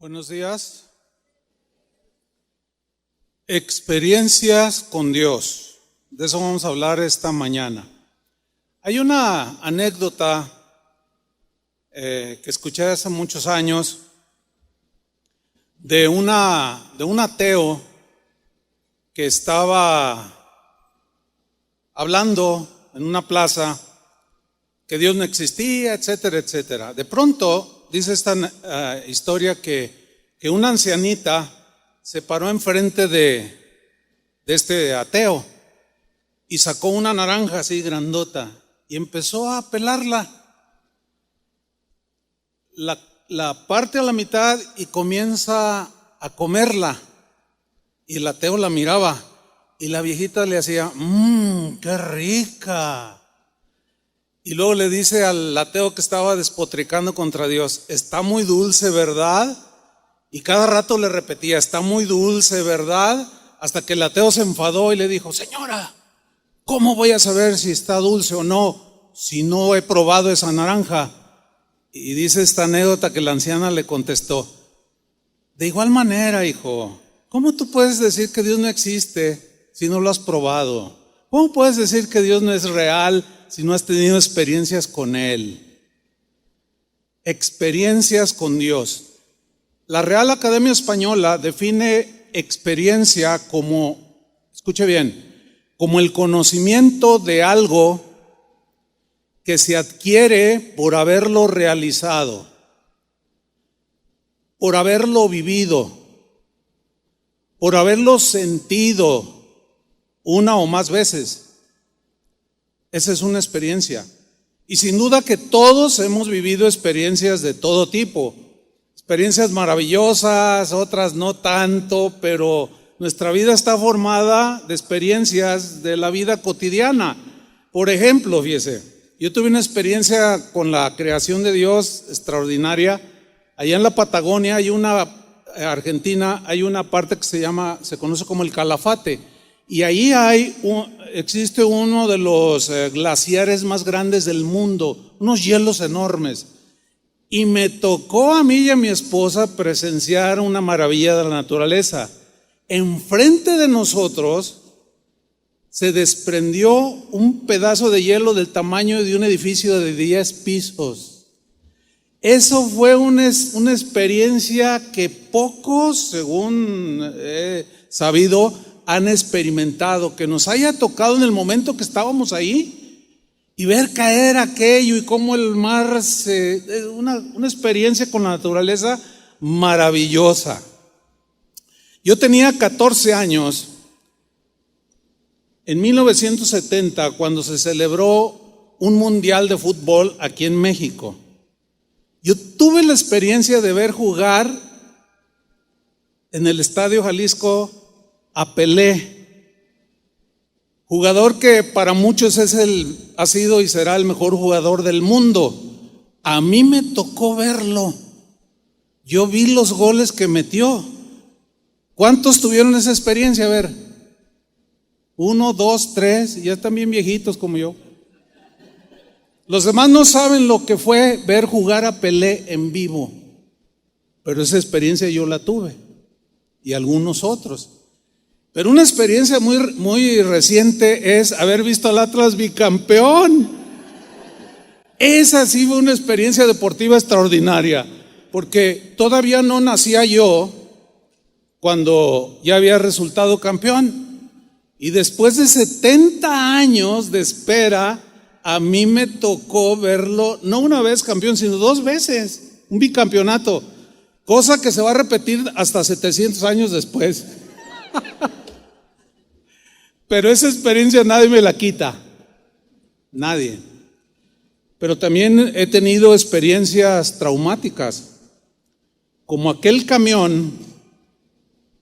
Buenos días. Experiencias con Dios. De eso vamos a hablar esta mañana. Hay una anécdota que escuché hace muchos años de un ateo que estaba hablando en una plaza que Dios no existía, etcétera, etcétera. De pronto, dice esta historia que una ancianita se paró enfrente de este ateo y sacó una naranja así grandota y empezó a pelarla. La parte a la mitad y comienza a comerla. Y el ateo la miraba y la viejita le hacía, qué rica. Y luego le dice al ateo que estaba despotricando contra Dios, está muy dulce, ¿verdad? Y cada rato le repetía, está muy dulce, ¿verdad? Hasta que el ateo se enfadó y le dijo, señora, ¿cómo voy a saber si está dulce o no si no he probado esa naranja? Y dice esta anécdota que la anciana le contestó, de igual manera, hijo, ¿cómo tú puedes decir que Dios no existe si no lo has probado? ¿Cómo puedes decir que Dios no es real si no has tenido experiencias con Él? Experiencias con Dios. La Real Academia Española define experiencia como, escuche bien, como el conocimiento de algo que se adquiere por haberlo realizado, por haberlo vivido, por haberlo sentido una o más veces. Esa es una experiencia. Y sin duda que todos hemos vivido experiencias de todo tipo. Experiencias maravillosas, otras no tanto, pero nuestra vida está formada de experiencias de la vida cotidiana. Por ejemplo, fíjese, yo tuve una experiencia con la creación de Dios extraordinaria. Allá en la Patagonia Argentina, hay una parte que se conoce como el Calafate. Y ahí existe uno de los glaciares más grandes del mundo, unos hielos enormes. Y me tocó a mí y a mi esposa presenciar una maravilla de la naturaleza. Enfrente de nosotros se desprendió un pedazo de hielo del tamaño de un edificio de 10 pisos. Eso fue una experiencia que pocos, según he sabido, han experimentado, que nos haya tocado en el momento que estábamos ahí y ver caer aquello y cómo el mar una experiencia con la naturaleza maravillosa. Yo tenía 14 años en 1970 cuando se celebró un mundial de fútbol aquí en México. Yo tuve la experiencia de ver jugar en el Estadio Jalisco a Pelé, jugador que para muchos ha sido y será el mejor jugador del mundo. A mí me tocó verlo. Yo vi los goles que metió. ¿Cuántos tuvieron esa experiencia? A ver, 1, 2, 3, ya están bien viejitos como yo. Los demás no saben lo que fue ver jugar a Pelé en vivo, pero esa experiencia yo la tuve y algunos otros. Pero una experiencia muy, muy reciente es haber visto al Atlas bicampeón. Esa sí fue una experiencia deportiva extraordinaria, porque todavía no nacía yo cuando ya había resultado campeón. Y después de 70 años de espera, a mí me tocó verlo, no una vez campeón, sino 2 veces, un bicampeonato, cosa que se va a repetir hasta 700 años después. Pero esa experiencia nadie me la quita, nadie. Pero también he tenido experiencias traumáticas, como aquel camión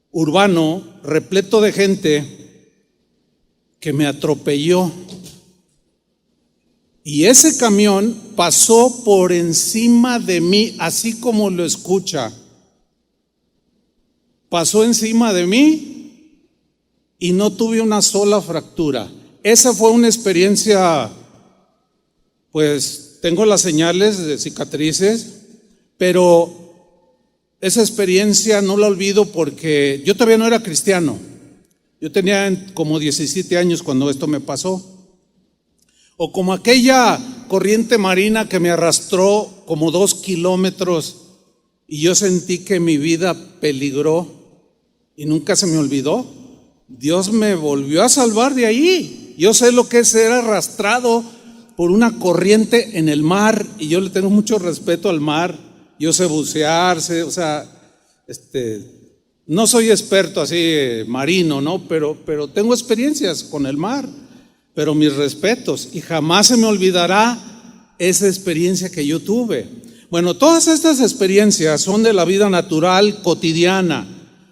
urbano repleto de gente que me atropelló. Y ese camión pasó por encima de mí, así como lo escucha. Pasó encima de mí y no tuve una sola fractura. Esa fue una experiencia, pues tengo las señales de cicatrices, pero esa experiencia no la olvido porque yo todavía no era cristiano. Yo tenía como 17 años cuando esto me pasó. O como aquella corriente marina que me arrastró como 2 kilómetros y yo sentí que mi vida peligró y nunca se me olvidó. Dios me volvió a salvar de ahí. Yo sé lo que es ser arrastrado por una corriente en el mar y yo le tengo mucho respeto al mar. Yo sé bucear, no soy experto así marino, ¿no? Pero tengo experiencias con el mar, pero mis respetos, y jamás se me olvidará esa experiencia que yo tuve. Bueno, todas estas experiencias son de la vida natural, cotidiana.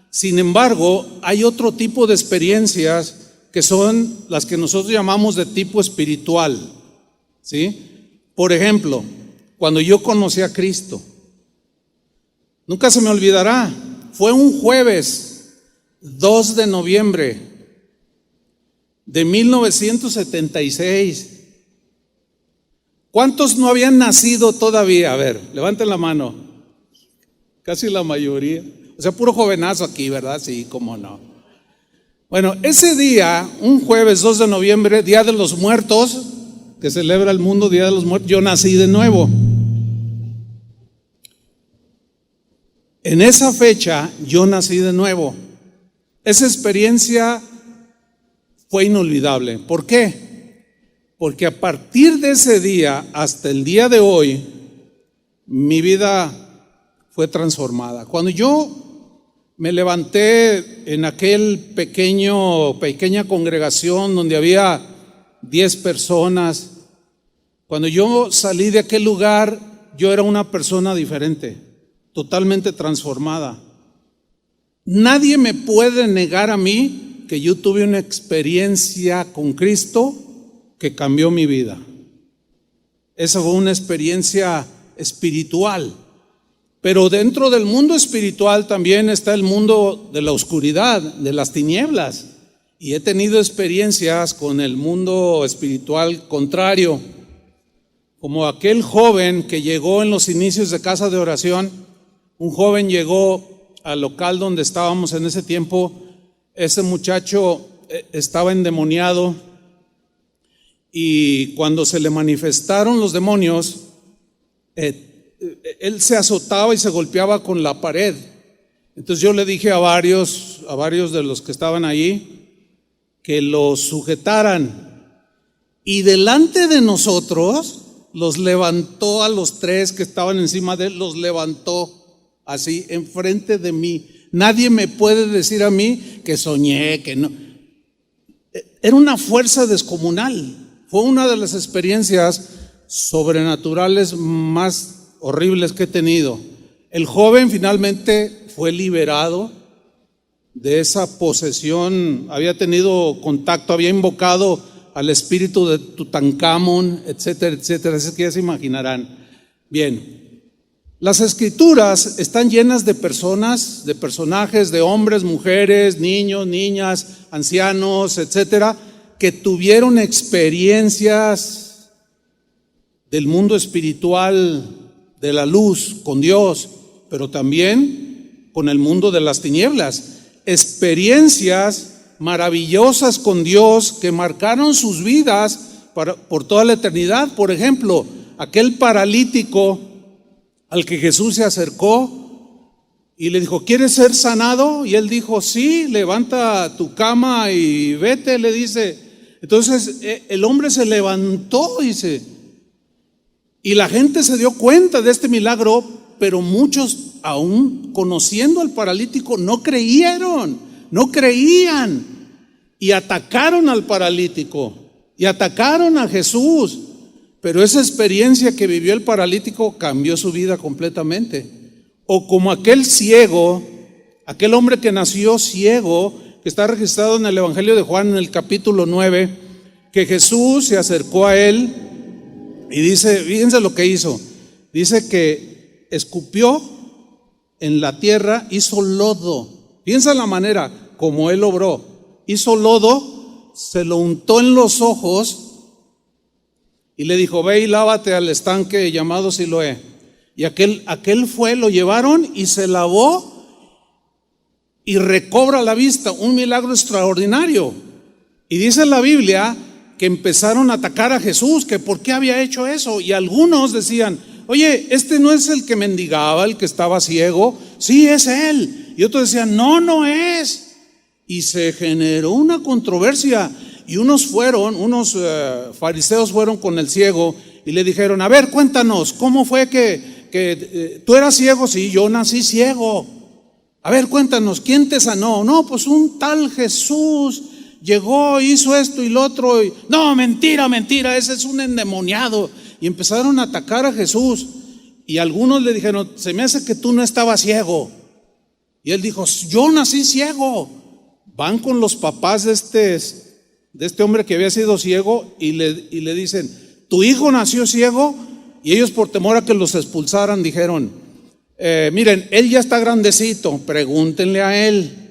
Sin embargo, hay otro tipo de experiencias que son las que nosotros llamamos de tipo espiritual, ¿sí? Por ejemplo, cuando yo conocí a Cristo, nunca se me olvidará, fue un jueves 2 de noviembre de 1976. ¿Cuántos no habían nacido todavía? A ver, levanten la mano. Casi la mayoría. O sea, puro jovenazo aquí, ¿verdad? Sí, cómo no. Bueno, ese día, un jueves 2 de noviembre, Día de los Muertos, que celebra el mundo, Día de los Muertos, yo nací de nuevo. En esa fecha, yo nací de nuevo. Esa experiencia fue inolvidable. ¿Por qué? Porque a partir de ese día hasta el día de hoy, mi vida fue transformada. Cuando yo me levanté en aquel pequeña congregación donde había 10 personas, cuando yo salí de aquel lugar, yo era una persona diferente, totalmente transformada. Nadie me puede negar a mí que yo tuve una experiencia con Cristo que cambió mi vida. Esa fue una experiencia espiritual. Pero dentro del mundo espiritual también está el mundo de la oscuridad, de las tinieblas. Y he tenido experiencias con el mundo espiritual contrario, como aquel joven que llegó en los inicios de casa de oración. Un joven llegó al local donde estábamos en ese tiempo. Ese muchacho estaba endemoniado y cuando se le manifestaron los demonios, él se azotaba y se golpeaba con la pared. Entonces yo le dije a varios de los que estaban allí que lo sujetaran, y delante de nosotros los levantó a los 3 que estaban encima de él, los levantó así enfrente de mí. Nadie me puede decir a mí que soñé, que no. Era una fuerza descomunal. Fue una de las experiencias sobrenaturales más horribles que he tenido. El joven finalmente fue liberado de esa posesión, había tenido contacto, había invocado al espíritu de Tutankamón, etcétera, etcétera. Así que ya se imaginarán. Bien, las escrituras están llenas de personas, de personajes, de hombres, mujeres, niños, niñas, ancianos, etcétera, que tuvieron experiencias del mundo espiritual, de la luz con Dios, pero también con el mundo de las tinieblas. Experiencias maravillosas con Dios que marcaron sus vidas por toda la eternidad. Por ejemplo, aquel paralítico al que Jesús se acercó y le dijo: ¿quieres ser sanado? Y él dijo: sí, levanta tu cama y vete, le dice. Entonces el hombre se levantó, dice. Y la gente se dio cuenta de este milagro, pero muchos, aún conociendo al paralítico, no creían y atacaron al paralítico y atacaron a Jesús. Pero esa experiencia que vivió el paralítico cambió su vida completamente. O como aquel ciego, aquel hombre que nació ciego, que está registrado en el Evangelio de Juan en el capítulo 9, que Jesús se acercó a él y dice, fíjense lo que hizo, dice que escupió en la tierra, hizo lodo. Piensa la manera como él obró. Hizo lodo, se lo untó en los ojos y le dijo: ve y lávate al estanque llamado Siloé. Y aquel fue, lo llevaron y se lavó y recobra la vista, un milagro extraordinario. Y dice la Biblia que empezaron a atacar a Jesús, que por qué había hecho eso. Y algunos decían: oye, este no es el que mendigaba, el que estaba ciego. Sí, es él. Y otros decían: no, no es. Y se generó una controversia. Y unos fariseos fueron con el ciego y le dijeron: a ver, cuéntanos, ¿cómo fue que tú eras ciego? Sí, yo nací ciego. A ver, cuéntanos, ¿quién te sanó? No, pues un tal Jesús llegó, hizo esto y lo otro. No, mentira, ese es un endemoniado. Y empezaron a atacar a Jesús. Y algunos le dijeron: se me hace que tú no estabas ciego. Y él dijo: yo nací ciego. Van con los papás de este hombre que había sido ciego y le dicen: ¿tu hijo nació ciego? Y ellos, por temor a que los expulsaran, dijeron: miren, él ya está grandecito, pregúntenle a él.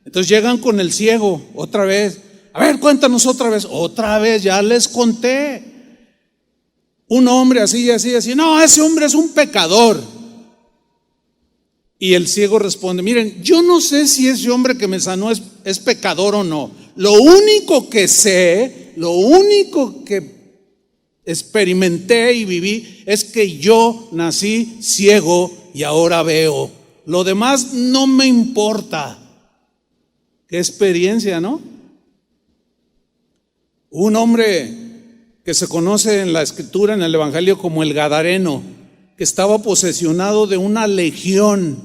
Entonces llegan con el ciego otra vez: a ver, cuéntanos otra vez, ya les conté. Un hombre así, no, ese hombre es un pecador. Y el ciego responde: miren, yo no sé si ese hombre que me sanó es pecador o no. Lo único que sé, lo único que experimenté y viví es que yo nací ciego y ahora veo. Lo demás no me importa. Qué experiencia, ¿no? Un hombre que se conoce en la Escritura, en el Evangelio, como el Gadareno, que estaba posesionado de una legión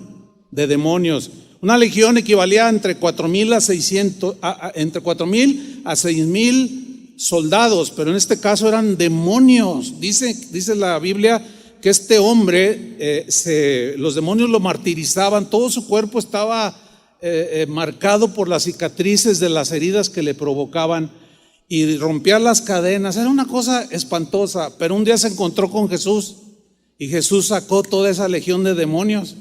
de demonios. Una legión equivalía entre 4,000 a 6,000 soldados, pero en este caso eran demonios. Dice la Biblia que este hombre, los demonios lo martirizaban, todo su cuerpo estaba marcado por las cicatrices de las heridas que le provocaban, y rompía las cadenas. Era una cosa espantosa. Pero un día se encontró con Jesús y Jesús sacó toda esa legión de demonios.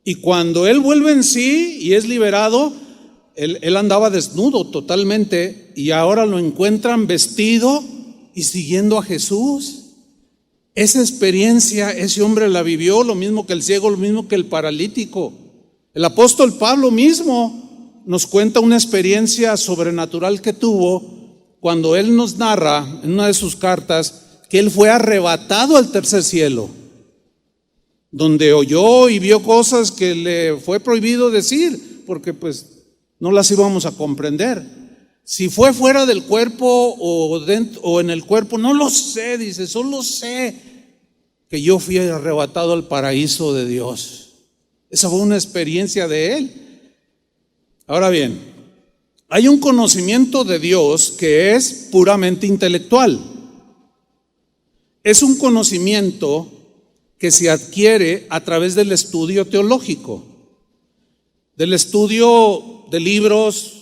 Y cuando él vuelve en sí y es liberado, él andaba desnudo totalmente, y ahora lo encuentran vestido y siguiendo a Jesús. Esa experiencia ese hombre la vivió, lo mismo que el ciego, lo mismo que el paralítico. El apóstol Pablo mismo nos cuenta una experiencia sobrenatural que tuvo cuando él nos narra en una de sus cartas que él fue arrebatado al tercer cielo, donde oyó y vio cosas que le fue prohibido decir, porque pues no las íbamos a comprender. Si fue fuera del cuerpo o en el cuerpo, no lo sé, dice, solo sé que yo fui arrebatado al paraíso de Dios. Esa fue una experiencia de él. Ahora bien, hay un conocimiento de Dios que es puramente intelectual. Es un conocimiento que se adquiere a través del estudio teológico, del estudio de libros,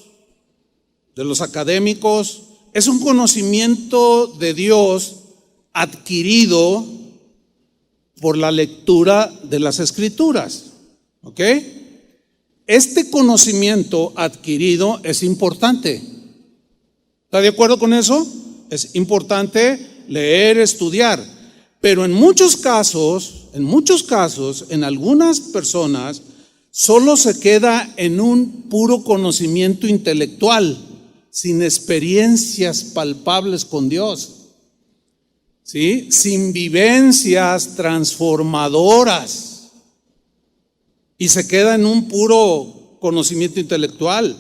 de los académicos. Es un conocimiento de Dios adquirido por la lectura de las Escrituras. ¿Ok? Este conocimiento adquirido es importante. ¿Está de acuerdo con eso? Es importante leer, estudiar. Pero en muchos casos, en algunas personas, solo se queda en un puro conocimiento intelectual, sin experiencias palpables con Dios, ¿sí? Sin vivencias transformadoras. Y se queda en un puro conocimiento intelectual.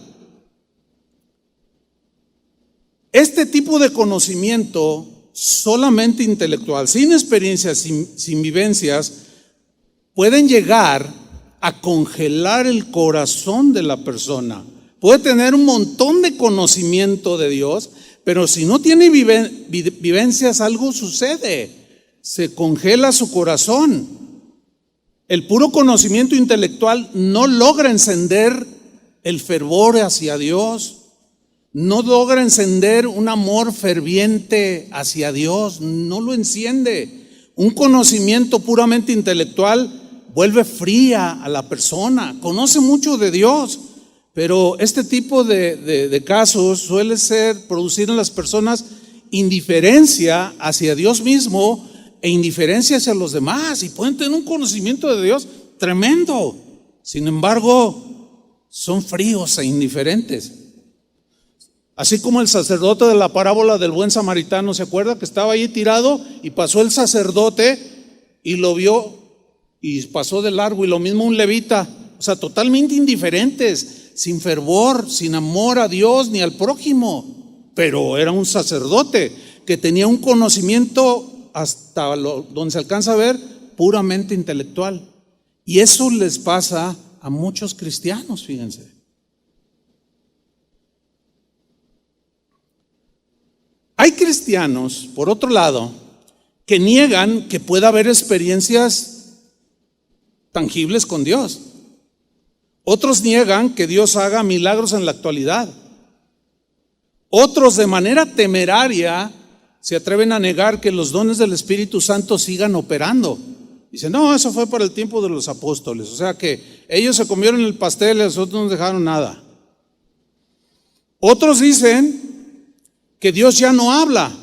Este tipo de conocimiento solamente intelectual, sin experiencias, sin vivencias, pueden llegar a congelar el corazón de la persona. Puede tener un montón de conocimiento de Dios, pero si no tiene vivencias, algo sucede. Se congela su corazón. El puro conocimiento intelectual no logra encender el fervor hacia Dios, no logra encender un amor ferviente hacia Dios, no lo enciende. Un conocimiento puramente intelectual vuelve fría a la persona. Conoce mucho de Dios, pero este tipo de casos suele producir en las personas indiferencia hacia Dios mismo e indiferencia hacia los demás y pueden tener un conocimiento de Dios tremendo. Sin embargo, son fríos e indiferentes. Así como el sacerdote de la parábola del buen samaritano, ¿se acuerda? Que estaba ahí tirado y pasó el sacerdote y lo vio y pasó de largo, y lo mismo un levita. O sea, totalmente indiferentes, sin fervor, sin amor a Dios ni al prójimo. Pero era un sacerdote que tenía un conocimiento hasta donde se alcanza a ver puramente intelectual. Y eso les pasa a muchos cristianos, fíjense. Hay cristianos, por otro lado, que niegan que pueda haber experiencias tangibles con Dios. Otros niegan que Dios haga milagros en la actualidad. Otros, de manera temeraria, se atreven a negar que los dones del Espíritu Santo sigan operando. Dicen, no, eso fue para el tiempo de los apóstoles. O sea que ellos se comieron el pastel y los otros no dejaron nada. Otros dicen que Dios ya no habla.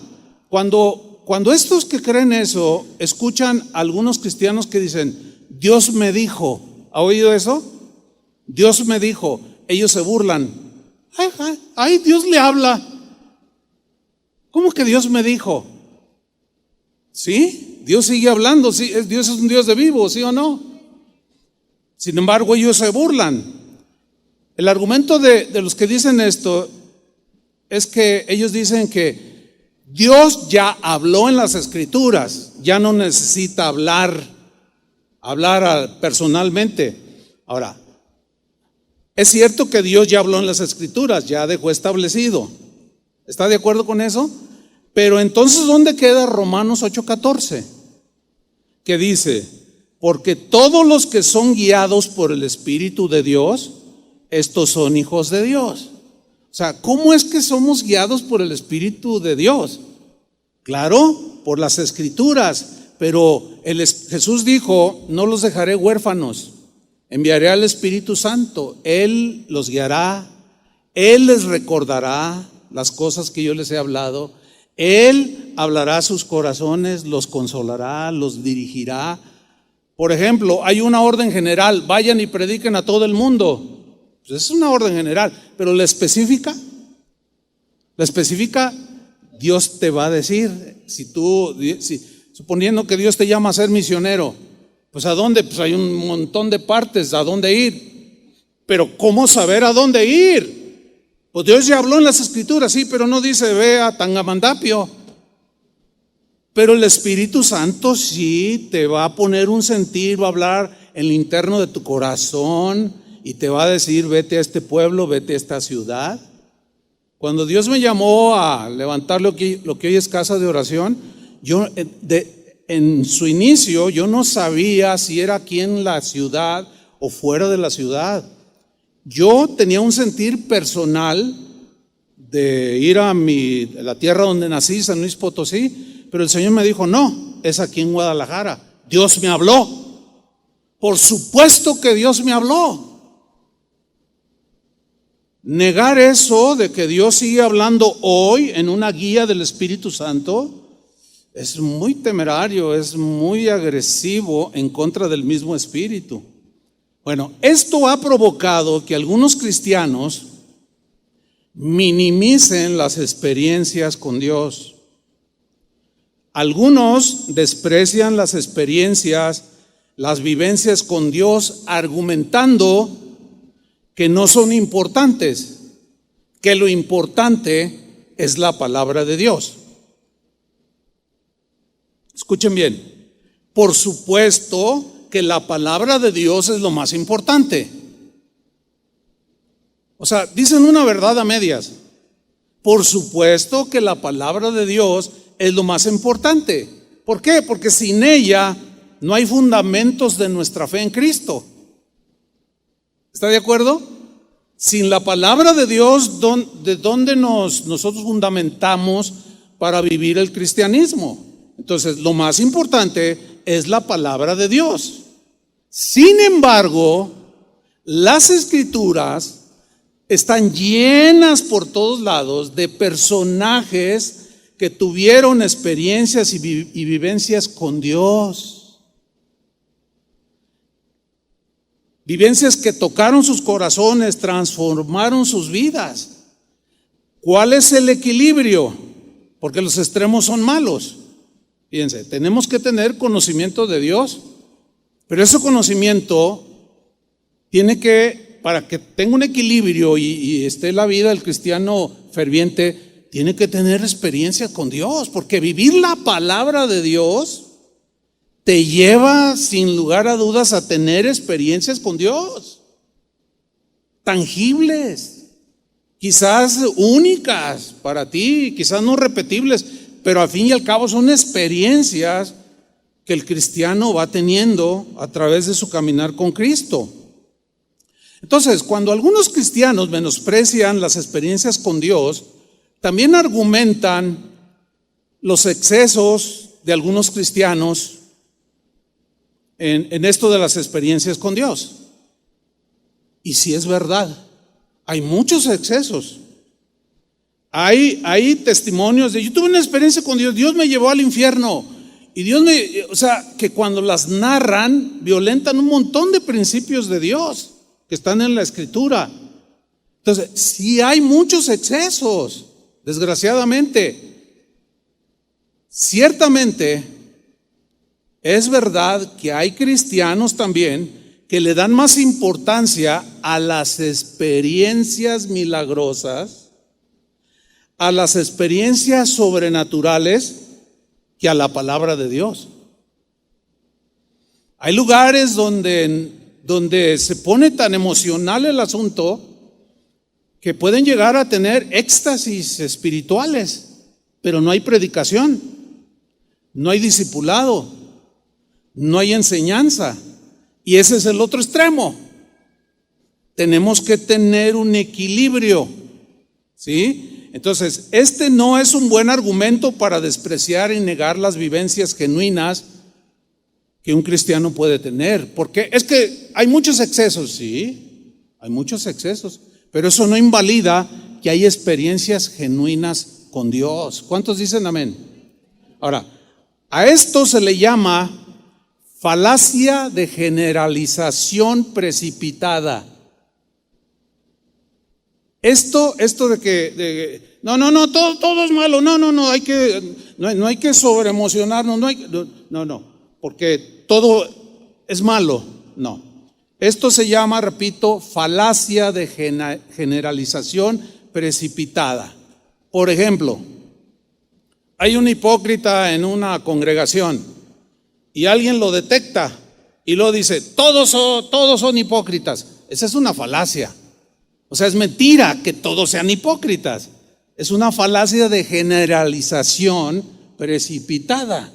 Cuando estos que creen eso escuchan a algunos cristianos que dicen, Dios me dijo, ¿ha oído eso? Dios me dijo, ellos se burlan. Ay, Dios le habla. ¿Cómo que Dios me dijo? ¿Sí? Dios sigue hablando, ¿sí? Dios es un Dios de vivo, ¿sí o no? Sin embargo, ellos se burlan. El argumento de los que dicen esto es que ellos dicen que Dios ya habló en las Escrituras, ya no necesita hablar personalmente. Ahora, es cierto que Dios ya habló en las Escrituras, ya dejó establecido. ¿Está de acuerdo con eso? Pero entonces, ¿dónde queda Romanos 8:14? Que dice, porque todos los que son guiados por el Espíritu de Dios, estos son hijos de Dios. O sea, ¿cómo es que somos guiados por el Espíritu de Dios? Claro, por las Escrituras, pero Jesús dijo, no los dejaré huérfanos, enviaré al Espíritu Santo, Él los guiará, Él les recordará las cosas que yo les he hablado, Él hablará a sus corazones, los consolará, los dirigirá. Por ejemplo, hay una orden general, vayan y prediquen a todo el mundo. Pues es una orden general, pero la específica, Dios te va a decir, suponiendo que Dios te llama a ser misionero, pues ¿a dónde? Pues hay un montón de partes, ¿a dónde ir? Pero ¿cómo saber a dónde ir? Pues Dios ya habló en las Escrituras, sí, pero no dice ve a Tangamandapio. Pero el Espíritu Santo sí te va a poner un sentir, va a hablar en lo interno de tu corazón y te va a decir vete a este pueblo, vete a esta ciudad. Cuando Dios me llamó a levantar lo que hoy es casa de oración, yo en su inicio yo no sabía si era aquí en la ciudad o fuera de la ciudad. Yo tenía un sentir personal de ir a la tierra donde nací, San Luis Potosí, pero el Señor me dijo, no, es aquí en Guadalajara. Dios me habló. Por supuesto que Dios me habló. Negar eso de que Dios sigue hablando hoy en una guía del Espíritu Santo es muy temerario, es muy agresivo en contra del mismo Espíritu. Bueno, esto ha provocado que algunos cristianos minimicen las experiencias con Dios. Algunos desprecian las experiencias, las vivencias con Dios, argumentando que no son importantes, que lo importante es la palabra de Dios. Escuchen bien, por supuesto que la palabra de Dios es lo más importante. O sea, dicen una verdad a medias. Por supuesto que la palabra de Dios es lo más importante. ¿Por qué? Porque sin ella no hay fundamentos de nuestra fe en Cristo. ¿Está de acuerdo? Sin la palabra de Dios, ¿de dónde nosotros fundamentamos para vivir el cristianismo? Entonces, lo más importante es la palabra de Dios. Sin embargo, las Escrituras están llenas por todos lados de personajes que tuvieron experiencias y vivencias con Dios. Vivencias que tocaron sus corazones, transformaron sus vidas. ¿Cuál es el equilibrio? Porque los extremos son malos. Fíjense, tenemos que tener conocimiento de Dios, pero ese conocimiento tiene que, para que tenga un equilibrio y esté la vida del cristiano ferviente, tiene que tener experiencia con Dios, porque vivir la palabra de Dios te lleva sin lugar a dudas a tener experiencias con Dios, tangibles, quizás únicas para ti, quizás no repetibles, pero al fin y al cabo son experiencias que el cristiano va teniendo a través de su caminar con Cristo. Entonces, cuando algunos cristianos menosprecian las experiencias con Dios, también argumentan los excesos de algunos cristianos en esto de las experiencias con Dios. Y si es verdad, hay muchos excesos. Hay testimonios de yo tuve una experiencia con Dios, Dios me llevó al infierno. Y Dios que cuando las narran, violentan un montón de principios de Dios que están en la Escritura. Entonces, sí hay muchos excesos, desgraciadamente. Ciertamente, es verdad que hay cristianos también que le dan más importancia a las experiencias milagrosas, a las experiencias sobrenaturales, que a la palabra de Dios. Hay lugares donde se pone tan emocional el asunto que pueden llegar a tener éxtasis espirituales, pero no hay predicación, no hay discipulado, no hay enseñanza. Y ese es el otro extremo. Tenemos que tener un equilibrio, ¿sí? Entonces, este no es un buen argumento para despreciar y negar las vivencias genuinas que un cristiano puede tener, porque es que hay muchos excesos, sí, hay muchos excesos, pero eso no invalida que hay experiencias genuinas con Dios. ¿Cuántos dicen amén? Ahora, a esto se le llama falacia de generalización precipitada. Esto de que no, todo es malo, no hay que sobreemocionarnos, no, porque todo es malo, no. Esto se llama, repito, falacia de generalización precipitada. Por ejemplo, hay un hipócrita en una congregación y alguien lo detecta y lo dice, todos son hipócritas. Esa es una falacia. O sea, es mentira que todos sean hipócritas. Es una falacia de generalización precipitada.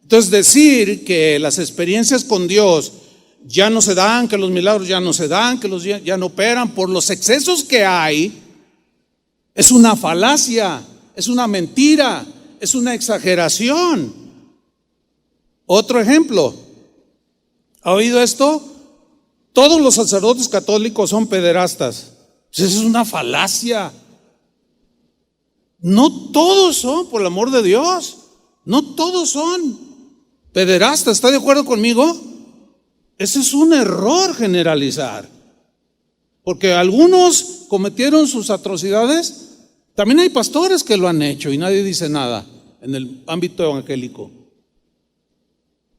Entonces, decir que las experiencias con Dios ya no se dan, que los milagros ya no se dan, que los ya no operan por los excesos que hay, es una falacia, es una mentira, es una exageración. Otro ejemplo, ¿ha oído esto? Todos los sacerdotes católicos son pederastas. Eso es una falacia. No todos son, por el amor de Dios, no todos son pederastas. ¿Está de acuerdo conmigo? Ese es un error generalizar, porque algunos cometieron sus atrocidades. También hay pastores que lo han hecho y nadie dice nada en el ámbito evangélico.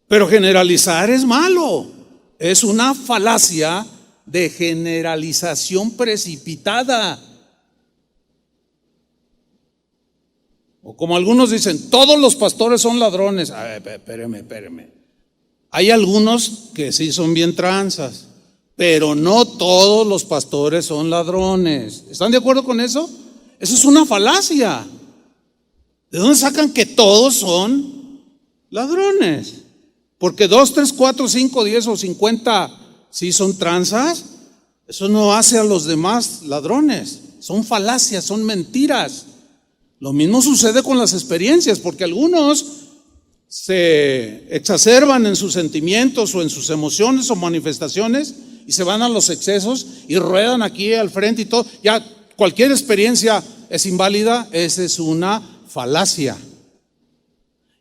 Pero generalizar es malo. Es una falacia de generalización precipitada. O como algunos dicen, todos los pastores son ladrones. A ver, espéreme. Hay algunos que sí son bien tranzas, pero no todos los pastores son ladrones. ¿Están de acuerdo con eso? Eso es una falacia. ¿De dónde sacan que todos son ladrones? Porque 2, 3, 4, 5, 10 o 50 sí son tranzas. Eso no hace a los demás ladrones. Son falacias, son mentiras. Lo mismo sucede con las experiencias, porque algunos se exacerban en sus sentimientos o en sus emociones o manifestaciones y se van a los excesos y ruedan aquí al frente y todo. Ya cualquier experiencia es inválida. Esa es una falacia.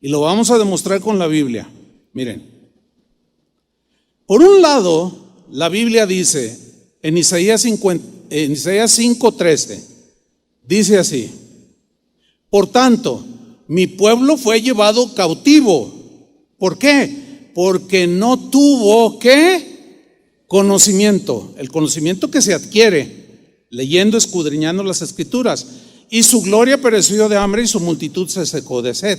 Y lo vamos a demostrar con la Biblia. Miren, por un lado, la Biblia dice en Isaías 5:13, dice así: por tanto, mi pueblo fue llevado cautivo. ¿Por qué? Porque no tuvo, ¿qué? Conocimiento. El conocimiento que se adquiere leyendo, escudriñando las Escrituras. Y su gloria pereció de hambre y su multitud se secó de sed.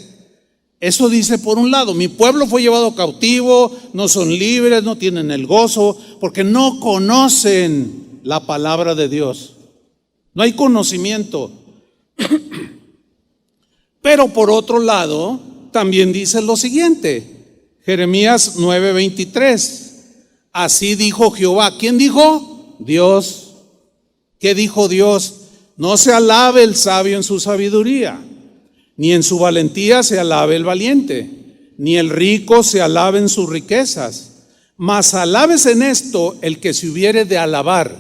Eso dice por un lado: mi pueblo fue llevado cautivo, no son libres, no tienen el gozo, porque no conocen la palabra de Dios. No hay conocimiento. Pero por otro lado, también dice lo siguiente, Jeremías 9:23. Así dijo Jehová. ¿Quién dijo? Dios. ¿Qué dijo Dios? No se alabe el sabio en su sabiduría, ni en su valentía se alabe el valiente, ni el rico se alabe en sus riquezas, mas alabes en esto el que se hubiere de alabar,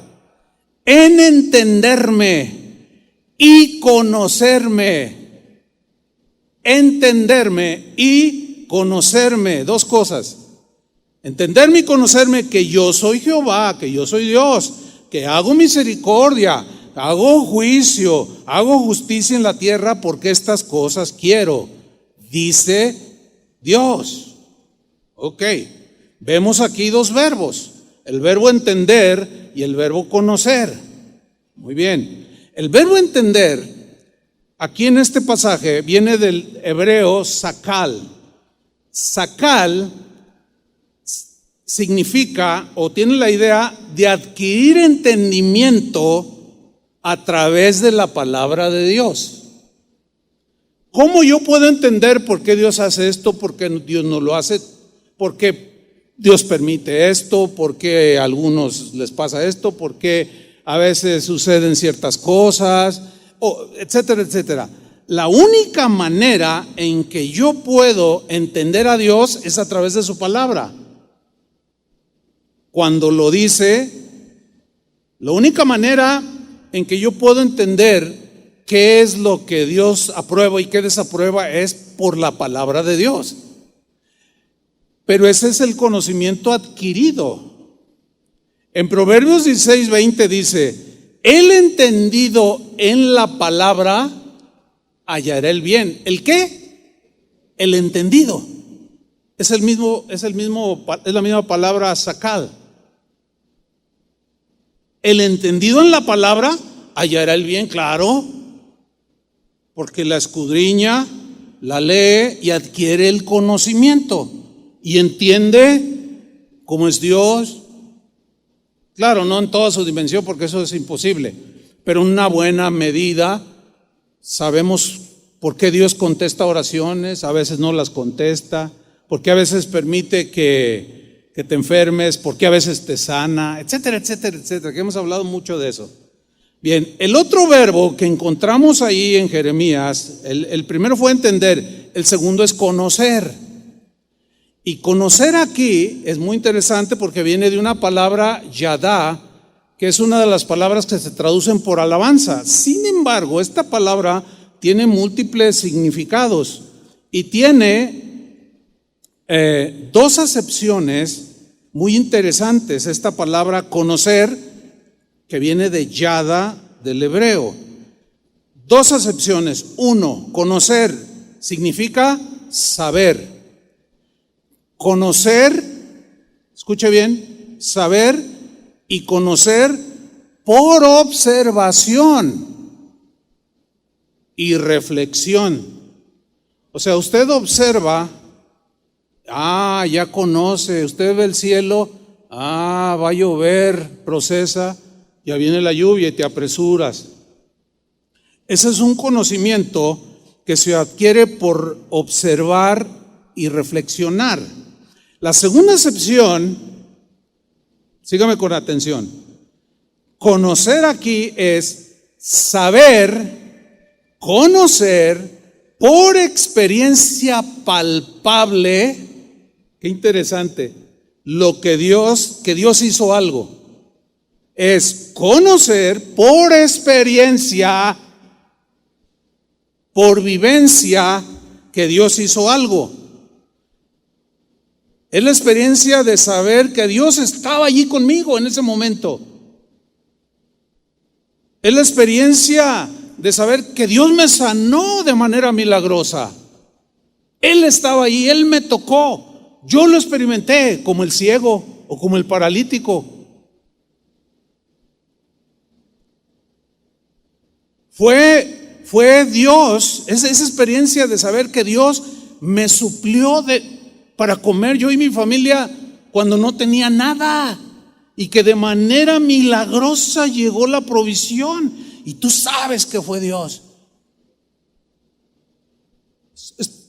en entenderme y conocerme. Entenderme y conocerme. Dos cosas: entenderme y conocerme, que yo soy Jehová, que yo soy Dios, que hago misericordia, hago juicio, hago justicia en la tierra, porque estas cosas quiero, dice Dios. Ok, vemos aquí dos verbos: el verbo entender y el verbo conocer. Muy bien, el verbo entender aquí en este pasaje viene del hebreo sakal. Sakal significa, o tiene la idea de adquirir entendimiento a través de la palabra de Dios. ¿Cómo yo puedo entender por qué Dios hace esto? ¿Por qué Dios no lo hace? ¿Por qué Dios permite esto? ¿Por qué a algunos les pasa esto? ¿Por qué a veces suceden ciertas cosas? Etcétera, etcétera. La única manera en que yo puedo entender a Dios es a través de su palabra. Cuando lo dice, la única manera en que yo puedo entender qué es lo que Dios aprueba y qué desaprueba es por la palabra de Dios. Pero ese es el conocimiento adquirido. En Proverbios 16:20 dice: el entendido en la palabra hallará el bien. ¿El qué? El entendido. Es la misma palabra sakal. El entendido en la palabra hallará el bien, claro, porque la escudriña, la lee y adquiere el conocimiento y entiende cómo es Dios. Claro, no en toda su dimensión, porque eso es imposible, pero en una buena medida sabemos por qué Dios contesta oraciones, a veces no las contesta, por qué a veces permite que te enfermes, por qué a veces te sana, etcétera, etcétera, etcétera, que hemos hablado mucho de eso. Bien, el otro verbo que encontramos ahí en Jeremías, el primero fue entender, el segundo es conocer. Y conocer aquí es muy interesante porque viene de una palabra yadá, que es una de las palabras que se traducen por alabanza. Sin embargo, esta palabra tiene múltiples significados y tiene dos acepciones muy interesantes. Esta palabra conocer, que viene de yada del hebreo. Dos acepciones. Uno, conocer significa saber. Conocer, escuche bien, saber y conocer por observación y reflexión. O sea, usted observa, ya conoce, usted ve el cielo, va a llover, procesa, ya viene la lluvia y te apresuras. Ese es un conocimiento que se adquiere por observar y reflexionar. La segunda acepción, sígame con atención, conocer aquí es saber, conocer por experiencia palpable. Qué interesante, que Dios hizo algo, es conocer por experiencia por vivencia que Dios hizo algo. Es la experiencia de saber que Dios estaba allí conmigo en ese momento. Es la experiencia de saber que Dios me sanó de manera milagrosa. Él estaba allí, Él me tocó. Yo lo experimenté como el ciego o como el paralítico. Fue Dios, esa experiencia de saber que Dios me suplió para comer yo y mi familia cuando no tenía nada, y que de manera milagrosa llegó la provisión, y tú sabes que fue Dios.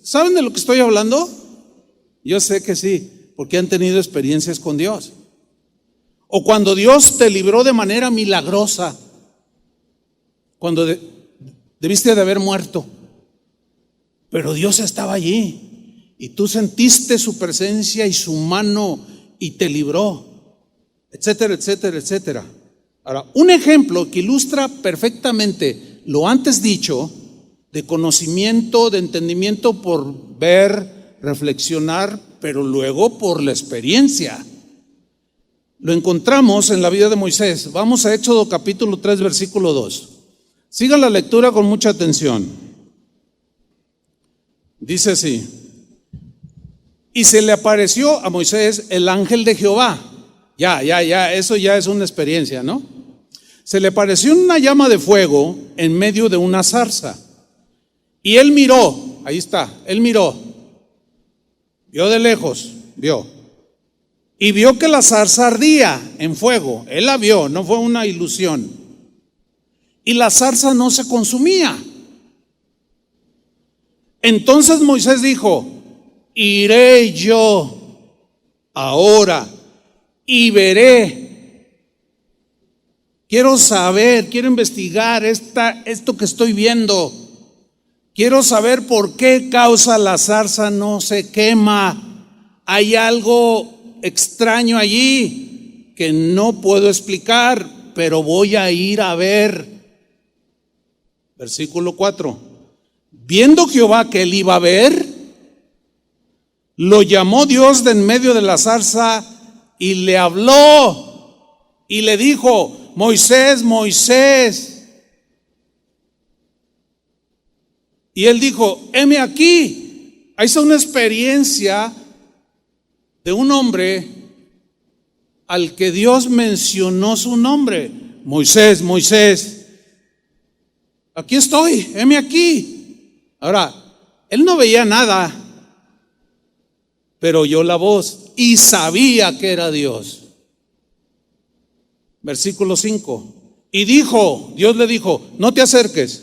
¿Saben de lo que estoy hablando? Yo sé que sí, porque han tenido experiencias con Dios. O cuando Dios te libró de manera milagrosa, cuando debiste de haber muerto, pero Dios estaba allí y tú sentiste su presencia y su mano y te libró, etcétera, etcétera, etcétera. Ahora, un ejemplo que ilustra perfectamente lo antes dicho, de conocimiento, de entendimiento por ver, reflexionar, pero luego por la experiencia. Lo encontramos en la vida de Moisés. Vamos a Éxodo capítulo 3, versículo 2. Siga la lectura con mucha atención. Dice así: y se le apareció a Moisés el ángel de Jehová. Eso ya es una experiencia, ¿no? Se le apareció una llama de fuego en medio de una zarza. Y él miró, ahí está, él miró, vio de lejos, vio. Y vio que la zarza ardía en fuego. Él la vio, no fue una ilusión. Y la zarza no se consumía. Entonces Moisés dijo: iré yo ahora y veré. Quiero saber, quiero investigar esto que estoy viendo. Quiero saber por qué causa la zarza no se quema. Hay algo extraño allí que no puedo explicar, pero voy a ir a ver. Versículo 4. Viendo Jehová que él iba a ver, lo llamó Dios de en medio de la zarza y le habló y le dijo: Moisés, Moisés. Y él dijo: heme aquí. Ahí está una experiencia de un hombre al que Dios mencionó su nombre: Moisés, Moisés. Aquí estoy, heme aquí. Ahora, él no veía nada, pero oyó la voz y sabía que era Dios. Versículo 5. Y dijo, Dios le dijo: no te acerques,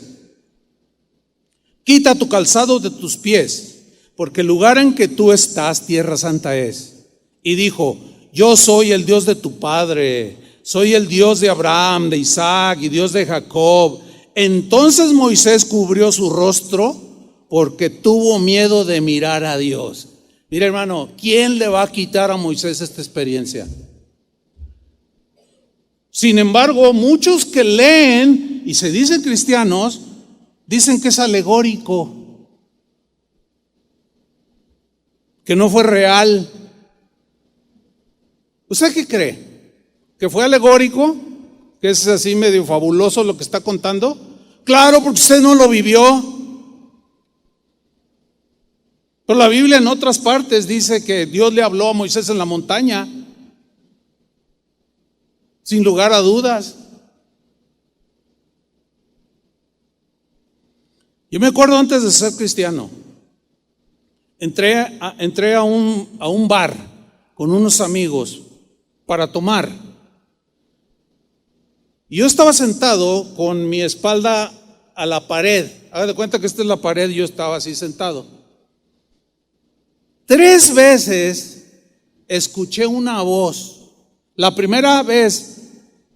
quita tu calzado de tus pies, porque el lugar en que tú estás, tierra santa es. Y dijo: yo soy el Dios de tu padre, soy el Dios de Abraham, de Isaac y Dios de Jacob. Entonces Moisés cubrió su rostro porque tuvo miedo de mirar a Dios. Mira, hermano, ¿quién le va a quitar a Moisés esta experiencia? Sin embargo, muchos que leen y se dicen cristianos dicen que es alegórico, que no fue real. ¿Usted qué cree? ¿Que fue alegórico? ¿Que es así medio fabuloso lo que está contando? Claro, porque usted no lo vivió. Pero la Biblia en otras partes dice que Dios le habló a Moisés en la montaña, sin lugar a dudas. Yo me acuerdo antes de ser cristiano, entré a un bar con unos amigos para tomar. Y yo estaba sentado con mi espalda a la pared. Haga de cuenta que esta es la pared y yo estaba así sentado. 3 veces escuché una voz. La primera vez,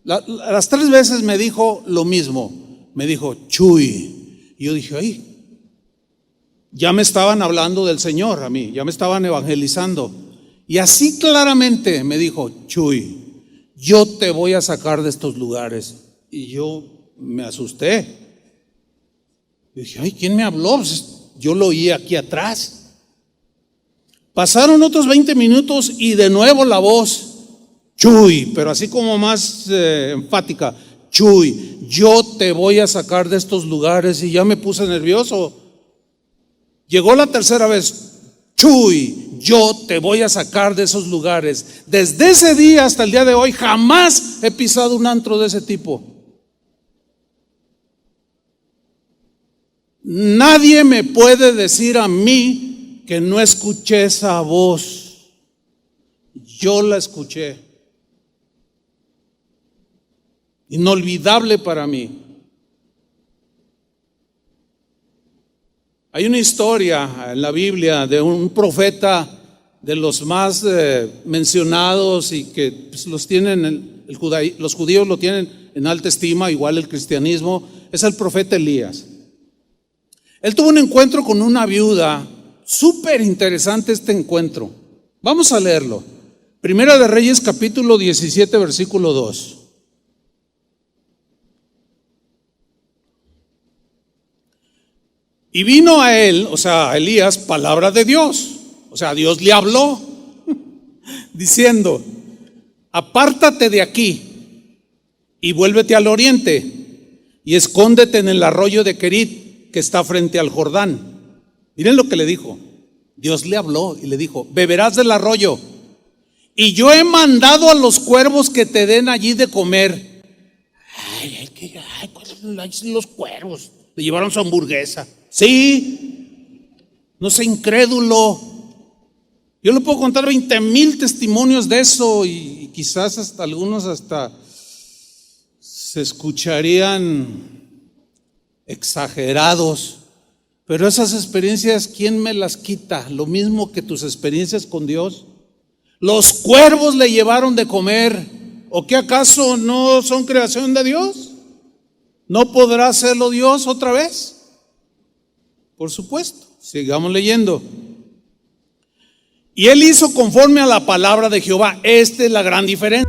las 3 veces me dijo lo mismo. Me dijo: Chuy. Y yo dije: ay, ya me estaban hablando del Señor a mí, ya me estaban evangelizando. Y así claramente me dijo: Chuy, yo te voy a sacar de estos lugares. Y yo me asusté. Y dije, ay, ¿quién me habló? Pues yo lo oí aquí atrás. Pasaron otros 20 minutos y de nuevo la voz, Chuy, pero así como más enfática, Chuy, yo te voy a sacar de estos lugares. Y ya me puse nervioso. Llegó la tercera vez, Chuy, yo te voy a sacar de esos lugares. Desde ese día hasta el día de hoy jamás he pisado un antro de ese tipo. Nadie me puede decir a mí que no escuché esa voz. Yo la escuché. Inolvidable para mí. Hay una historia en la Biblia de un profeta de los más mencionados y que pues, los tienen los judíos lo tienen en alta estima, igual el cristianismo, es el profeta Elías. Él tuvo un encuentro con una viuda, súper interesante este encuentro. Vamos a leerlo. Primera de Reyes, capítulo 17, versículo 2. Y vino a él, o sea, a Elías, palabra de Dios. O sea, Dios le habló, diciendo, apártate de aquí y vuélvete al oriente y escóndete en el arroyo de Querit, que está frente al Jordán. Miren lo que le dijo. Dios le habló y le dijo, beberás del arroyo y yo he mandado a los cuervos que te den allí de comer. ¿Cuáles son los cuervos? Le llevaron su hamburguesa. Sí, no sea incrédulo. Yo le puedo contar 20,000 testimonios de eso y quizás hasta algunos hasta se escucharían exagerados, pero esas experiencias, ¿quién me las quita? Lo mismo que tus experiencias con Dios. Los cuervos le llevaron de comer, ¿o qué acaso no son creación de Dios? ¿No podrá hacerlo Dios otra vez? Por supuesto. Sigamos leyendo. Y él hizo conforme a la palabra de Jehová. Esta es la gran diferencia.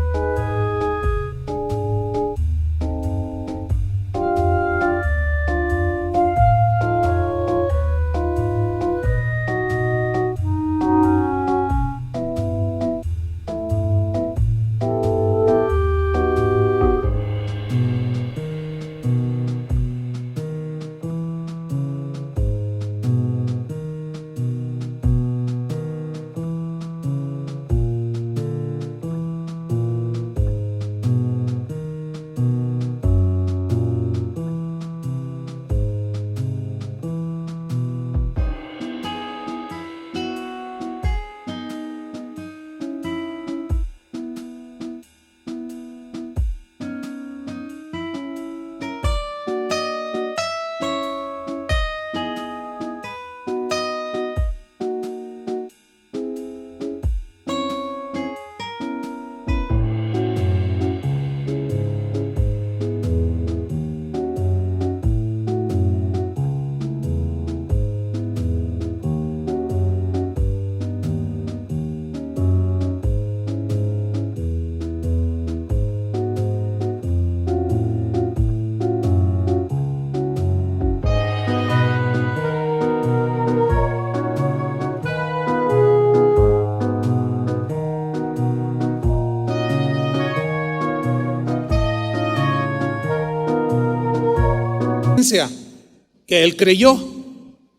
Que él creyó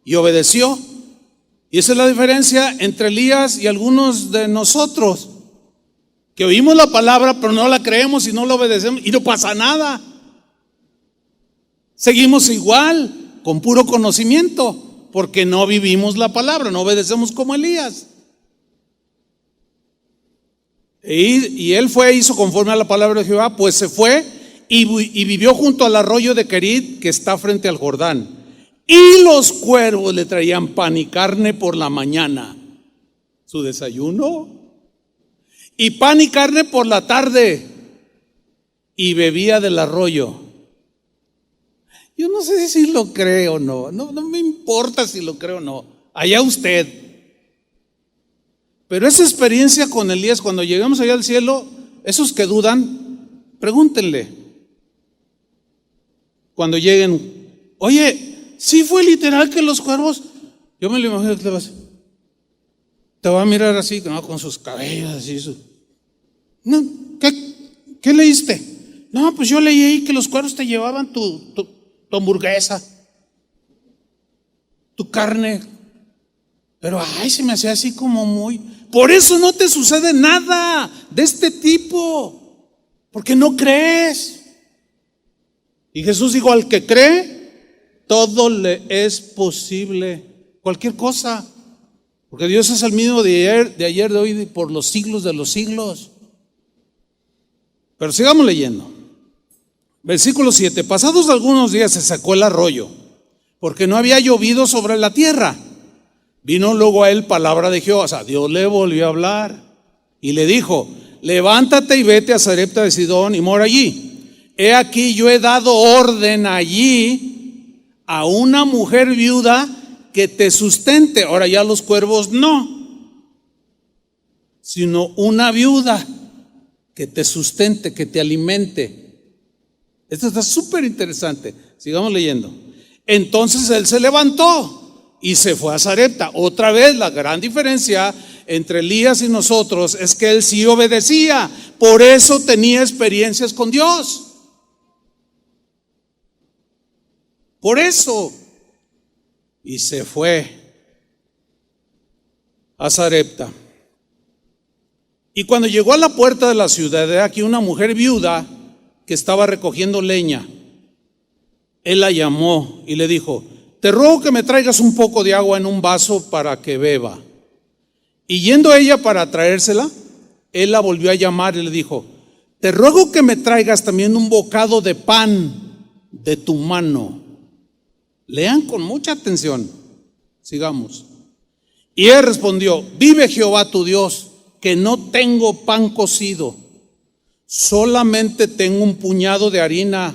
y obedeció. Y esa es la diferencia entre Elías y algunos de nosotros, que oímos la palabra pero no la creemos y no la obedecemos y no pasa nada. Seguimos igual, con puro conocimiento, porque no vivimos la palabra, no obedecemos como Elías. Y él fue, hizo conforme a la palabra de Jehová, pues se fue y vivió junto al arroyo de Querit, que está frente al Jordán. Y los cuervos le traían pan y carne por la mañana, su desayuno, y pan y carne por la tarde, y bebía del arroyo. Yo no sé si lo creo o no, no me importa si lo creo o no, allá usted. Pero esa experiencia con Elías, cuando llegamos allá al cielo, esos que dudan, pregúntenle. Cuando lleguen, oye, Sí fue literal que los cuervos, yo me lo imagino que te va a mirar así, ¿no? Con sus cabellos así. No, ¿qué leíste? No, pues yo leí ahí que los cuervos te llevaban tu hamburguesa, tu carne. Pero se me hacía así como muy. Por eso no te sucede nada de este tipo, porque no crees. Y Jesús dijo: al que cree, todo le es posible, cualquier cosa, porque Dios es el mismo de ayer, de hoy y por los siglos de los siglos. Pero sigamos leyendo. Versículo 7. Pasados algunos días se secó el arroyo, porque no había llovido sobre la tierra. Vino luego a él palabra de Jehová. O sea, Dios le volvió a hablar y le dijo: levántate y vete a Sarepta de Sidón y mora allí. He aquí, yo he dado orden allí a una mujer viuda que te sustente. Ahora ya los cuervos no, sino una viuda que te sustente, que te alimente. Esto está súper interesante. Sigamos leyendo. Entonces él se levantó y se fue a Sarepta. Otra vez la gran diferencia entre Elías y nosotros es que él sí obedecía, por eso tenía experiencias con Dios. Por eso. Y se fue a Sarepta. Y cuando llegó a la puerta de la ciudad, de aquí una mujer viuda que estaba recogiendo leña. Él la llamó y le dijo: te ruego que me traigas un poco de agua en un vaso para que beba. Y yendo ella para traérsela, él la volvió a llamar y le dijo: te ruego que me traigas también un bocado de pan de tu mano. Lean con mucha atención. Sigamos. Y él respondió: vive Jehová tu Dios, que no tengo pan cocido, solamente tengo un puñado de harina,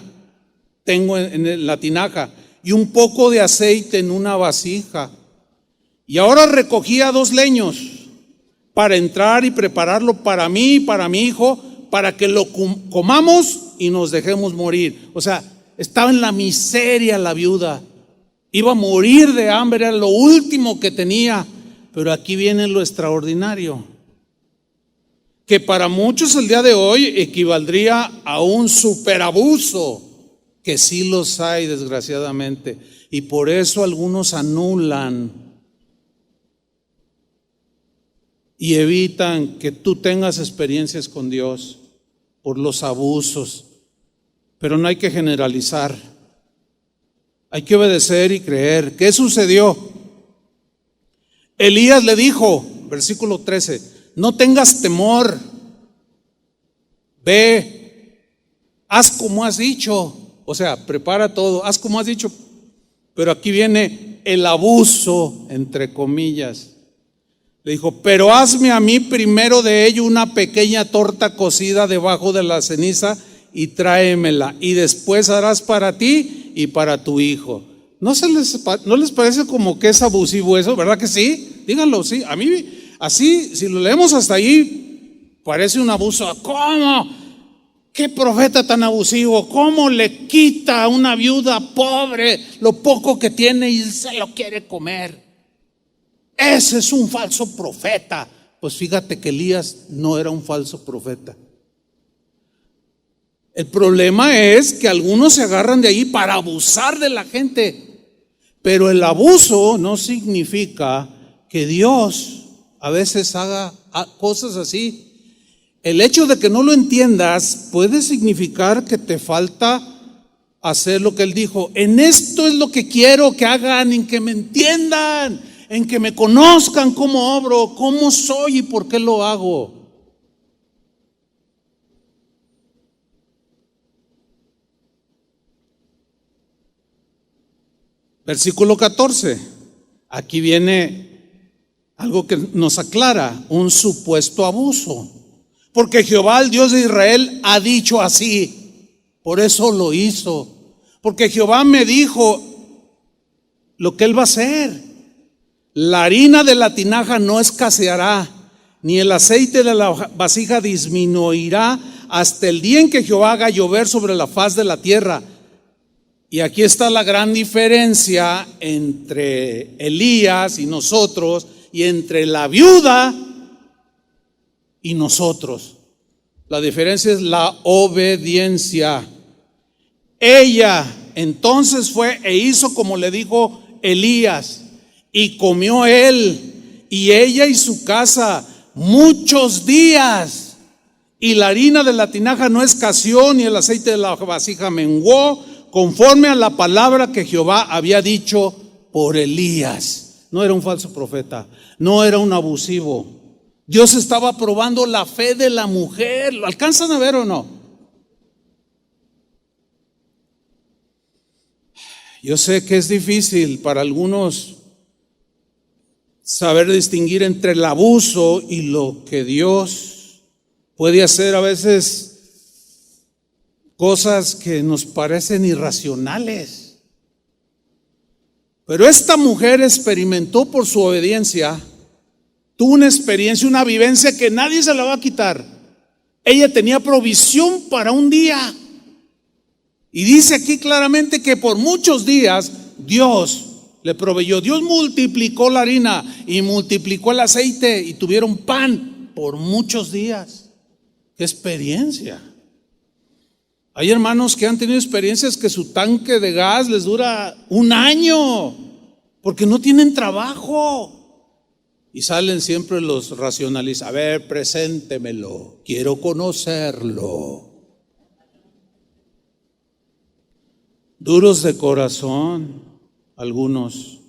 tengo en la tinaja, y un poco de aceite en una vasija. Y ahora recogía 2 leños para entrar y prepararlo para mí y para mi hijo, para que lo comamos y nos dejemos morir. O sea, estaba en la miseria la viuda, iba a morir de hambre, era lo último que tenía. Pero aquí viene lo extraordinario, que para muchos el día de hoy equivaldría a un superabuso, que sí los hay desgraciadamente, y por eso algunos anulan y evitan que tú tengas experiencias con Dios por los abusos. Pero no hay que generalizar, hay que obedecer y creer. ¿Qué sucedió? Elías le dijo, versículo 13: no tengas temor, ve, haz como has dicho. O sea, prepara todo, haz como has dicho. Pero aquí viene el abuso, entre comillas. Le dijo: pero hazme a mí primero de ello una pequeña torta cocida debajo de la ceniza y tráemela, y después harás para ti y para tu hijo. ¿No les parece como que es abusivo eso? ¿Verdad que sí? Díganlo, sí. A mí, así, si lo leemos hasta ahí, parece un abuso. ¿Cómo? ¿Qué profeta tan abusivo? ¿Cómo le quita a una viuda pobre lo poco que tiene y se lo quiere comer? Ese es un falso profeta. Pues fíjate que Elías no era un falso profeta. El problema es que algunos se agarran de ahí para abusar de la gente. Pero el abuso no significa que Dios a veces haga cosas así. El hecho de que no lo entiendas puede significar que te falta hacer lo que Él dijo. En esto es lo que quiero que hagan, en que me entiendan, en que me conozcan cómo obro, cómo soy y por qué lo hago. Versículo 14. Aquí viene algo que nos aclara, un supuesto abuso. Porque Jehová, el Dios de Israel, ha dicho así. Por eso lo hizo. Porque Jehová me dijo lo que Él va a hacer. La harina de la tinaja no escaseará, ni el aceite de la vasija disminuirá hasta el día en que Jehová haga llover sobre la faz de la tierra. Y aquí está la gran diferencia entre Elías y nosotros, y entre la viuda y nosotros. La diferencia es la obediencia. Ella entonces fue e hizo como le dijo Elías, y comió él y ella y su casa muchos días, y la harina de la tinaja no escaseó, ni el aceite de la vasija menguó, conforme a la palabra que Jehová había dicho por Elías. No era un falso profeta, no era un abusivo. Dios estaba probando la fe de la mujer. ¿Lo alcanzan a ver o no? Yo sé que es difícil para algunos saber distinguir entre el abuso y lo que Dios puede hacer a veces, cosas que nos parecen irracionales. Pero esta mujer experimentó por su obediencia, tuvo una experiencia, una vivencia que nadie se la va a quitar. Ella tenía provisión para un día. Y dice aquí claramente que por muchos días Dios le proveyó. Dios multiplicó la harina y multiplicó el aceite y tuvieron pan por muchos días. ¡Qué experiencia! Hay hermanos que han tenido experiencias que su tanque de gas les dura un año porque no tienen trabajo. Y salen siempre los racionalistas: a ver, preséntemelo, quiero conocerlo. Duros de corazón, algunos.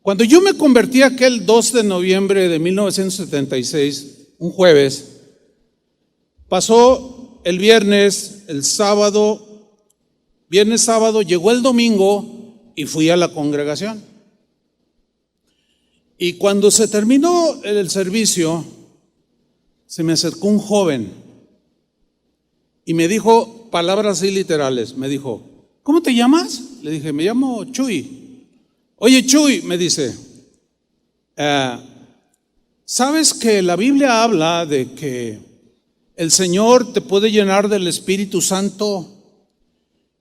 Cuando yo me convertí aquel 2 de noviembre de 1976, un jueves, pasó el viernes, el sábado, viernes, sábado, llegó el domingo y fui a la congregación. Y cuando se terminó el servicio, se me acercó un joven y me dijo palabras así literales. Me dijo: ¿cómo te llamas? Le dije: me llamo Chuy. Oye, Chuy, me dice, ¿sabes que la Biblia habla de que el Señor te puede llenar del Espíritu Santo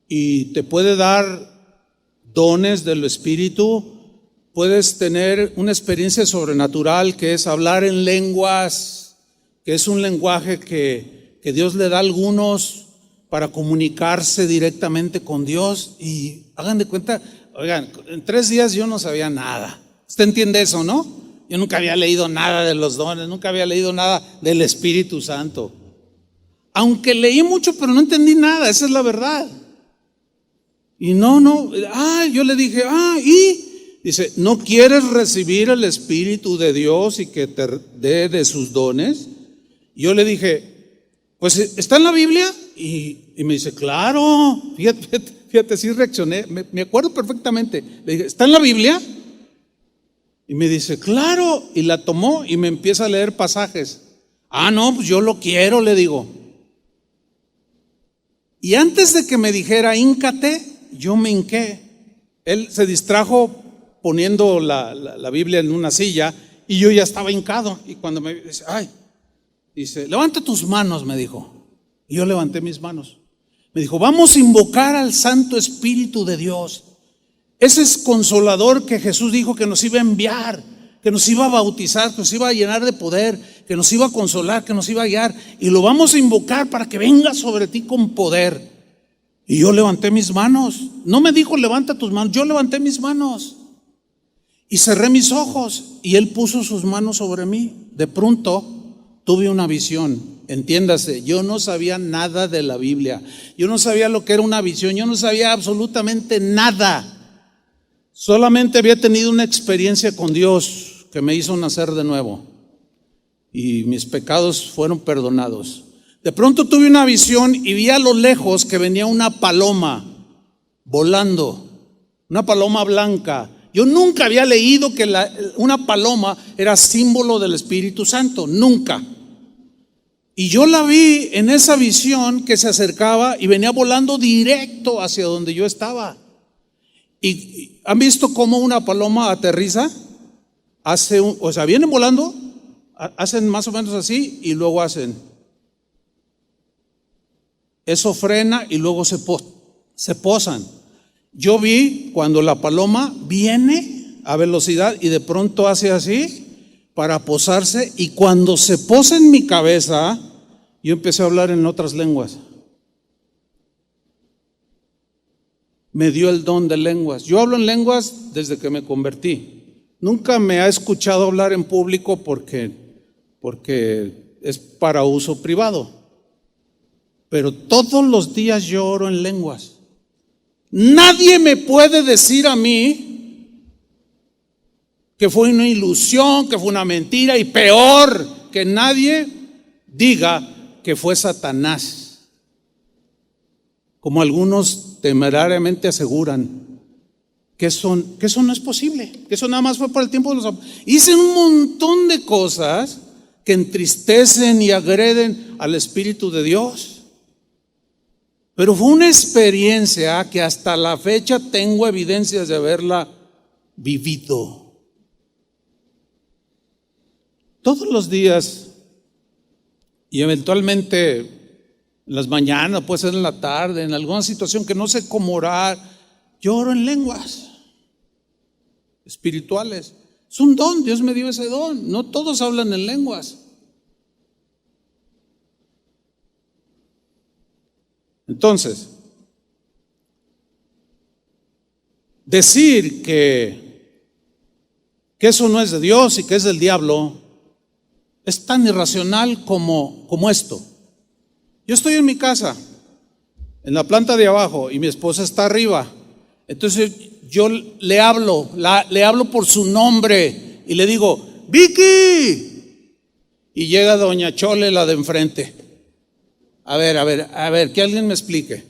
y te puede dar dones del Espíritu? Puedes tener una experiencia sobrenatural que es hablar en lenguas, que es un lenguaje que Dios le da a algunos para comunicarse directamente con Dios. Y hagan de cuenta, oigan, en 3 días yo no sabía nada. ¿Usted entiende eso, no? Yo nunca había leído nada de los dones, nunca había leído nada del Espíritu Santo. Aunque leí mucho, pero no entendí nada, esa es la verdad. Y yo le dije, dice, ¿no quieres recibir el Espíritu de Dios y que te dé de sus dones? Y yo le dije, pues, ¿está en la Biblia? Y me dice, claro. Fíjate, sí reaccioné, me acuerdo perfectamente. Le dije, ¿está en la Biblia? Y me dice, claro. Y la tomó y me empieza a leer pasajes. No, pues yo lo quiero, le digo. Y antes de que me dijera, híncate, yo me hinqué. Él se distrajo poniendo la Biblia en una silla y yo ya estaba hincado. Y cuando me dice, dice, levanta tus manos, me dijo. Y yo levanté mis manos. Me dijo, vamos a invocar al Santo Espíritu de Dios. Ese es consolador que Jesús dijo que nos iba a enviar, que nos iba a bautizar, que nos iba a llenar de poder, que nos iba a consolar, que nos iba a guiar. Y lo vamos a invocar para que venga sobre ti con poder. Y yo levanté mis manos. No me dijo levanta tus manos, yo levanté mis manos. Y cerré mis ojos y Él puso sus manos sobre mí. De pronto tuve una visión. Entiéndase, yo no sabía nada de la Biblia. Yo no sabía lo que era una visión. Yo no sabía absolutamente nada. Solamente había tenido una experiencia con Dios que me hizo nacer de nuevo. Y mis pecados fueron perdonados. De pronto tuve una visión y vi a lo lejos que venía una paloma volando. Una paloma blanca. Yo nunca había leído que una paloma era símbolo del Espíritu Santo, nunca. Y yo la vi en esa visión que se acercaba y venía volando directo hacia donde yo estaba. ¿Y han visto cómo una paloma aterriza? Viene volando, hacen más o menos así y luego hacen. Eso frena y luego se posan. Yo vi cuando la paloma viene a velocidad y de pronto hace así para posarse, y cuando se posa en mi cabeza, yo empecé a hablar en otras lenguas. Me dio el don de lenguas. Yo hablo en lenguas desde que me convertí. Nunca me ha escuchado hablar en público porque es para uso privado. Pero todos los días yo oro en lenguas. Nadie me puede decir a mí que fue una ilusión, que fue una mentira, y peor, que nadie diga que fue Satanás, como algunos temerariamente aseguran que eso no es posible, que eso nada más fue para el tiempo de los apóstoles. Hice un montón de cosas que entristecen y agreden al Espíritu de Dios, pero fue una experiencia que hasta la fecha tengo evidencias de haberla vivido. Todos los días, y eventualmente en las mañanas, puede ser en la tarde, en alguna situación que no sé cómo orar, yo oro en lenguas espirituales. Es un don, Dios me dio ese don. No todos hablan en lenguas. Entonces, decir que eso no es de Dios y que es del diablo es tan irracional como esto. Yo estoy en mi casa, en la planta de abajo, y mi esposa está arriba. Entonces yo le hablo por su nombre y le digo, Vicky, y llega doña Chole, la de enfrente. A ver, que alguien me explique.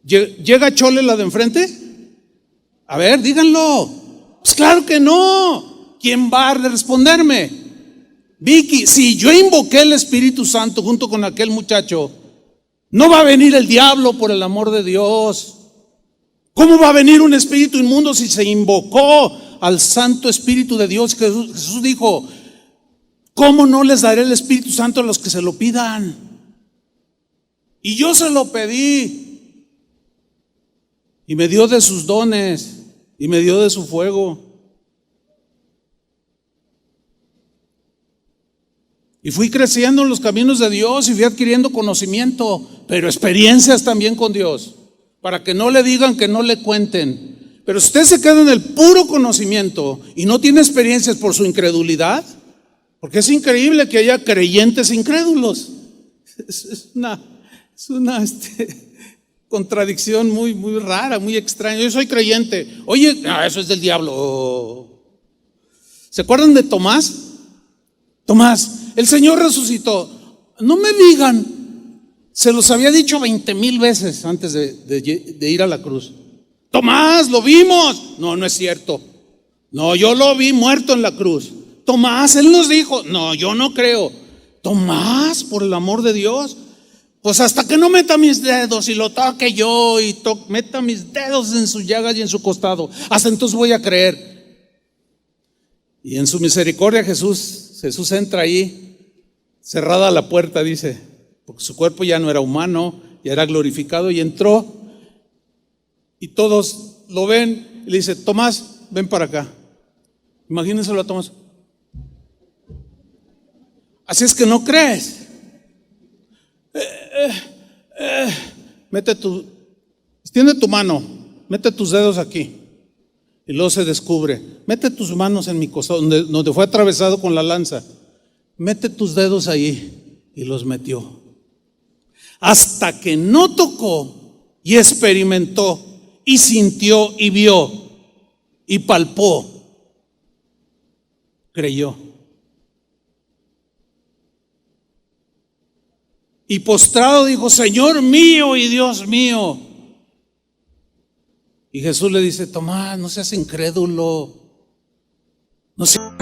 ¿Llega Chole, la de enfrente? A ver, díganlo. Pues claro que no. ¿Quién va a responderme? Vicky, si yo invoqué el Espíritu Santo junto con aquel muchacho, no va a venir el diablo, por el amor de Dios. ¿Cómo va a venir un espíritu inmundo si se invocó al Santo Espíritu de Dios? Jesús dijo, ¿cómo no les daré el Espíritu Santo a los que se lo pidan? Y yo se lo pedí, y me dio de sus dones, y me dio de su fuego. Y fui creciendo en los caminos de Dios y fui adquiriendo conocimiento, pero experiencias también con Dios, para que no le digan, que no le cuenten. Pero si usted se queda en el puro conocimiento y no tiene experiencias por su incredulidad, porque es increíble que haya creyentes incrédulos. Es una contradicción muy, muy rara, muy extraña. Yo soy creyente. Oye, eso es del diablo. ¿Se acuerdan de Tomás? Tomás, el Señor resucitó. No me digan, se los había dicho 20,000 veces antes de ir a la cruz. Tomás, lo vimos. No, no es cierto. No, yo lo vi muerto en la cruz. Tomás, Él nos dijo. No, yo no creo. Tomás, por el amor de Dios, pues hasta que no meta mis dedos y lo toque yo y meta mis dedos en sus llagas y en su costado, hasta entonces voy a creer. Y en su misericordia Jesús entra ahí, cerrada la puerta, dice, porque su cuerpo ya no era humano, ya era glorificado, y entró, y todos lo ven y le dice, Tomás, ven para acá. Imagínenselo a Tomás. Así es que no crees. Extiende tu mano, mete tus dedos aquí. Y luego se descubre, mete tus manos en mi costado, donde fue atravesado con la lanza. Mete tus dedos ahí, y los metió. Hasta que no tocó y experimentó y sintió y vio y palpó, creyó. Y postrado dijo, Señor mío y Dios mío. Y Jesús le dice, Tomás, no seas incrédulo, no seas...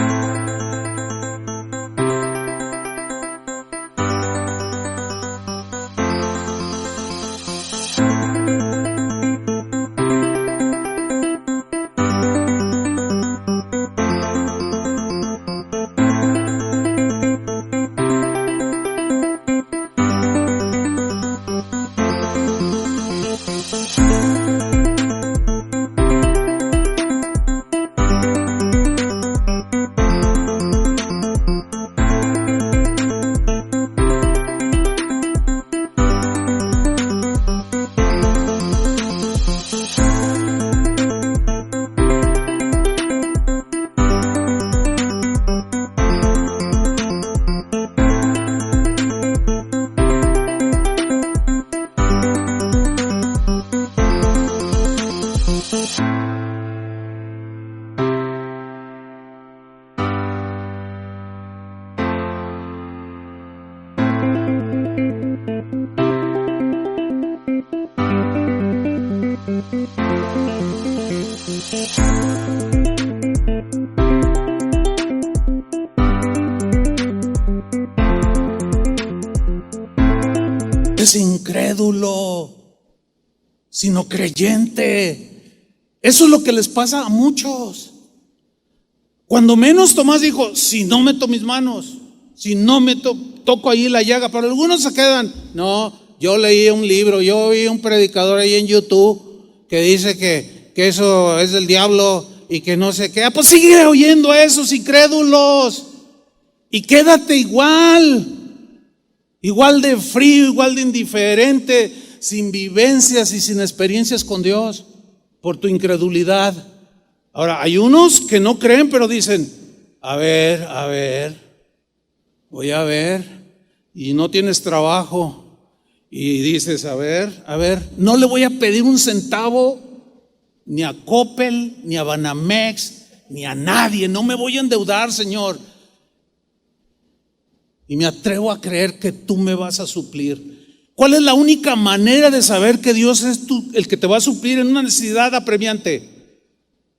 eres incrédulo, sino creyente. Eso es lo que les pasa a muchos. Cuando menos Tomás dijo, si no meto mis manos, si no me toco ahí la llaga, pero algunos se quedan, no, yo leí un libro, yo vi un predicador ahí en YouTube que dice que eso es del diablo y que no sé qué. Pues sigue oyendo a esos incrédulos y quédate igual de frío, igual de indiferente, sin vivencias y sin experiencias con Dios por tu incredulidad. Ahora, hay unos que no creen, pero dicen, a ver, voy a ver, y no tienes trabajo, y dices, a ver, no le voy a pedir un centavo ni a Coppel, ni a Banamex, ni a nadie, no me voy a endeudar, Señor. Y me atrevo a creer que tú me vas a suplir. ¿Cuál es la única manera de saber que Dios es el que te va a suplir en una necesidad apremiante?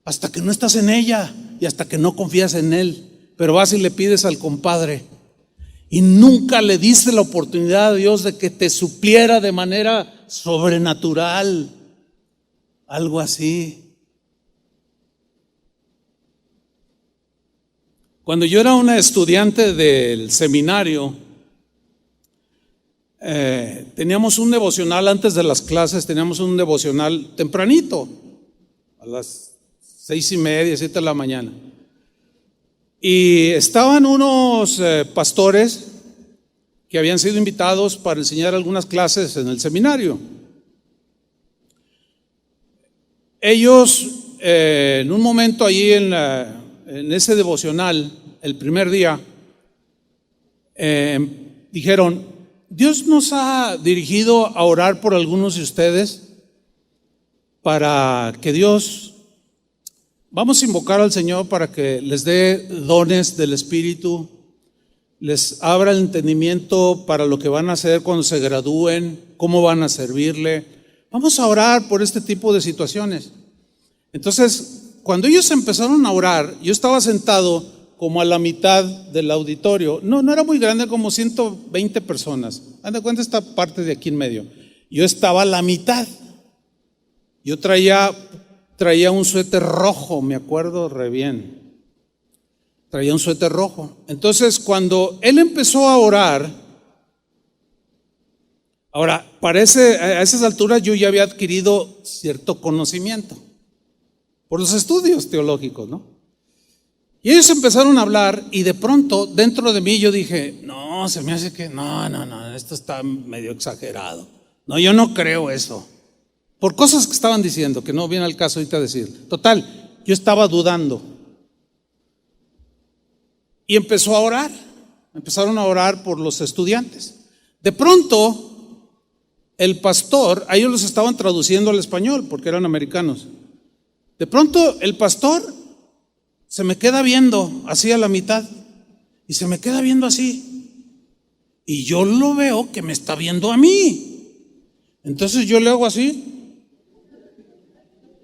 Hasta que no estás en ella y hasta que no confías en Él. Pero vas y le pides al compadre y nunca le diste la oportunidad a Dios de que te supliera de manera sobrenatural, algo así. Cuando yo era una estudiante del seminario, teníamos un devocional antes de las clases, teníamos un devocional tempranito, a las 6:30, 7 de la mañana. Y estaban unos pastores que habían sido invitados para enseñar algunas clases en el seminario. Ellos, en un momento allí en ese devocional, el primer día, dijeron, Dios nos ha dirigido a orar por algunos de ustedes para que Dios, vamos a invocar al Señor para que les dé dones del Espíritu, les abra el entendimiento para lo que van a hacer cuando se gradúen, cómo van a servirle. Vamos a orar por este tipo de situaciones. Entonces, cuando ellos empezaron a orar, yo estaba sentado como a la mitad del auditorio. No era muy grande, como 120 personas. Haz de cuenta esta parte de aquí en medio. Yo estaba a la mitad. Yo traía un suéter rojo, me acuerdo re bien. Traía un suéter rojo. Entonces, cuando él empezó a orar, ahora, a esas alturas yo ya había adquirido cierto conocimiento por los estudios teológicos, ¿no? Y ellos empezaron a hablar y de pronto dentro de mí yo dije, no, se me hace que, no, esto está medio exagerado. No, yo no creo eso. Por cosas que estaban diciendo, que no viene al caso ahorita decir. Total, yo estaba dudando. Y empezó a orar. Empezaron a orar por los estudiantes. De pronto, el pastor, a ellos los estaban traduciendo al español porque eran americanos. De pronto, el pastor se me queda viendo así a la mitad. Y se me queda viendo así. Y yo lo veo que me está viendo a mí. Entonces yo le hago así.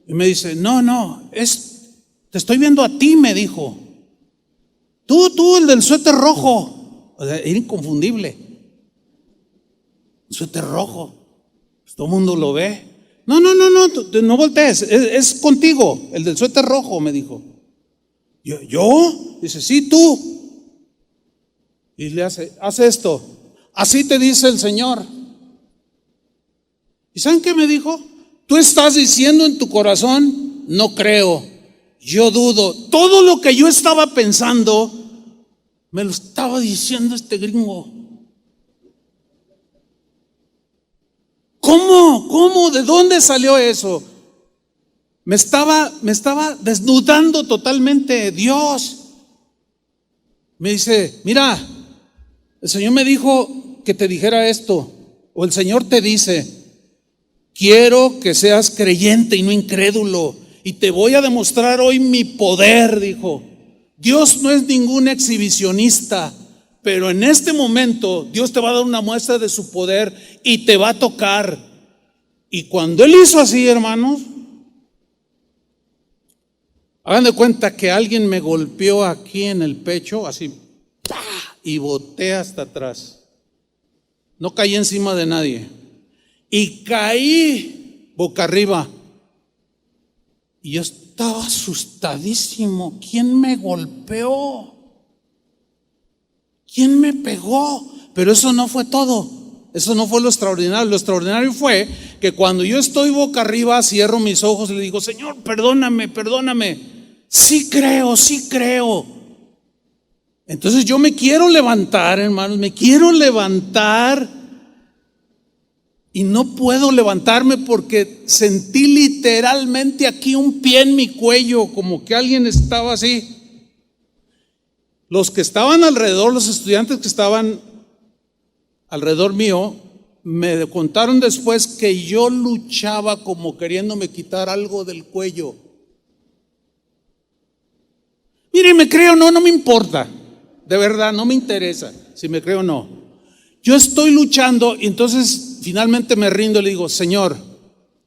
Y me dice, no, te estoy viendo a ti, me dijo. Tú, el del suéter rojo. O sea, era inconfundible. Suéter rojo. Pues todo el mundo lo ve. No voltees, es contigo, el del suéter rojo, me dijo. ¿Yo? Dice, sí, tú. Y le haz esto. Así te dice el Señor. ¿Y saben qué me dijo? Tú estás diciendo en tu corazón, no creo, yo dudo. Todo lo que yo estaba pensando, me lo estaba diciendo este gringo. ¿Cómo? ¿De dónde salió eso? Me estaba desnudando totalmente Dios. Me dice, mira, el Señor me dijo que te dijera esto, o el Señor te dice, quiero que seas creyente y no incrédulo, y te voy a demostrar hoy mi poder, dijo. Dios no es ningún exhibicionista, pero en este momento Dios te va a dar una muestra de su poder y te va a tocar. Y cuando Él hizo así, hermanos, hagan de cuenta que alguien me golpeó aquí en el pecho, así, ¡pah!, y boté hasta atrás. no caí encima de nadie. Y caí boca arriba. Y yo estaba asustadísimo. ¿Quién me golpeó? ¿Quién me pegó? Pero eso no fue todo. Eso no fue lo extraordinario. Lo extraordinario fue que cuando yo estoy boca arriba, cierro mis ojos y le digo: Señor, perdóname, perdóname. Sí creo, sí creo. Entonces yo me quiero levantar, hermanos, me quiero levantar. Y no puedo levantarme porque sentí literalmente aquí un pie en mi cuello, como que alguien estaba así. Los que estaban alrededor, los estudiantes que estaban alrededor mío, me contaron después que yo luchaba como queriéndome quitar algo del cuello. Mire, me creo o no, no me importa. De verdad, no me interesa si me creo o no. Yo estoy luchando y entonces finalmente me rindo y le digo: Señor,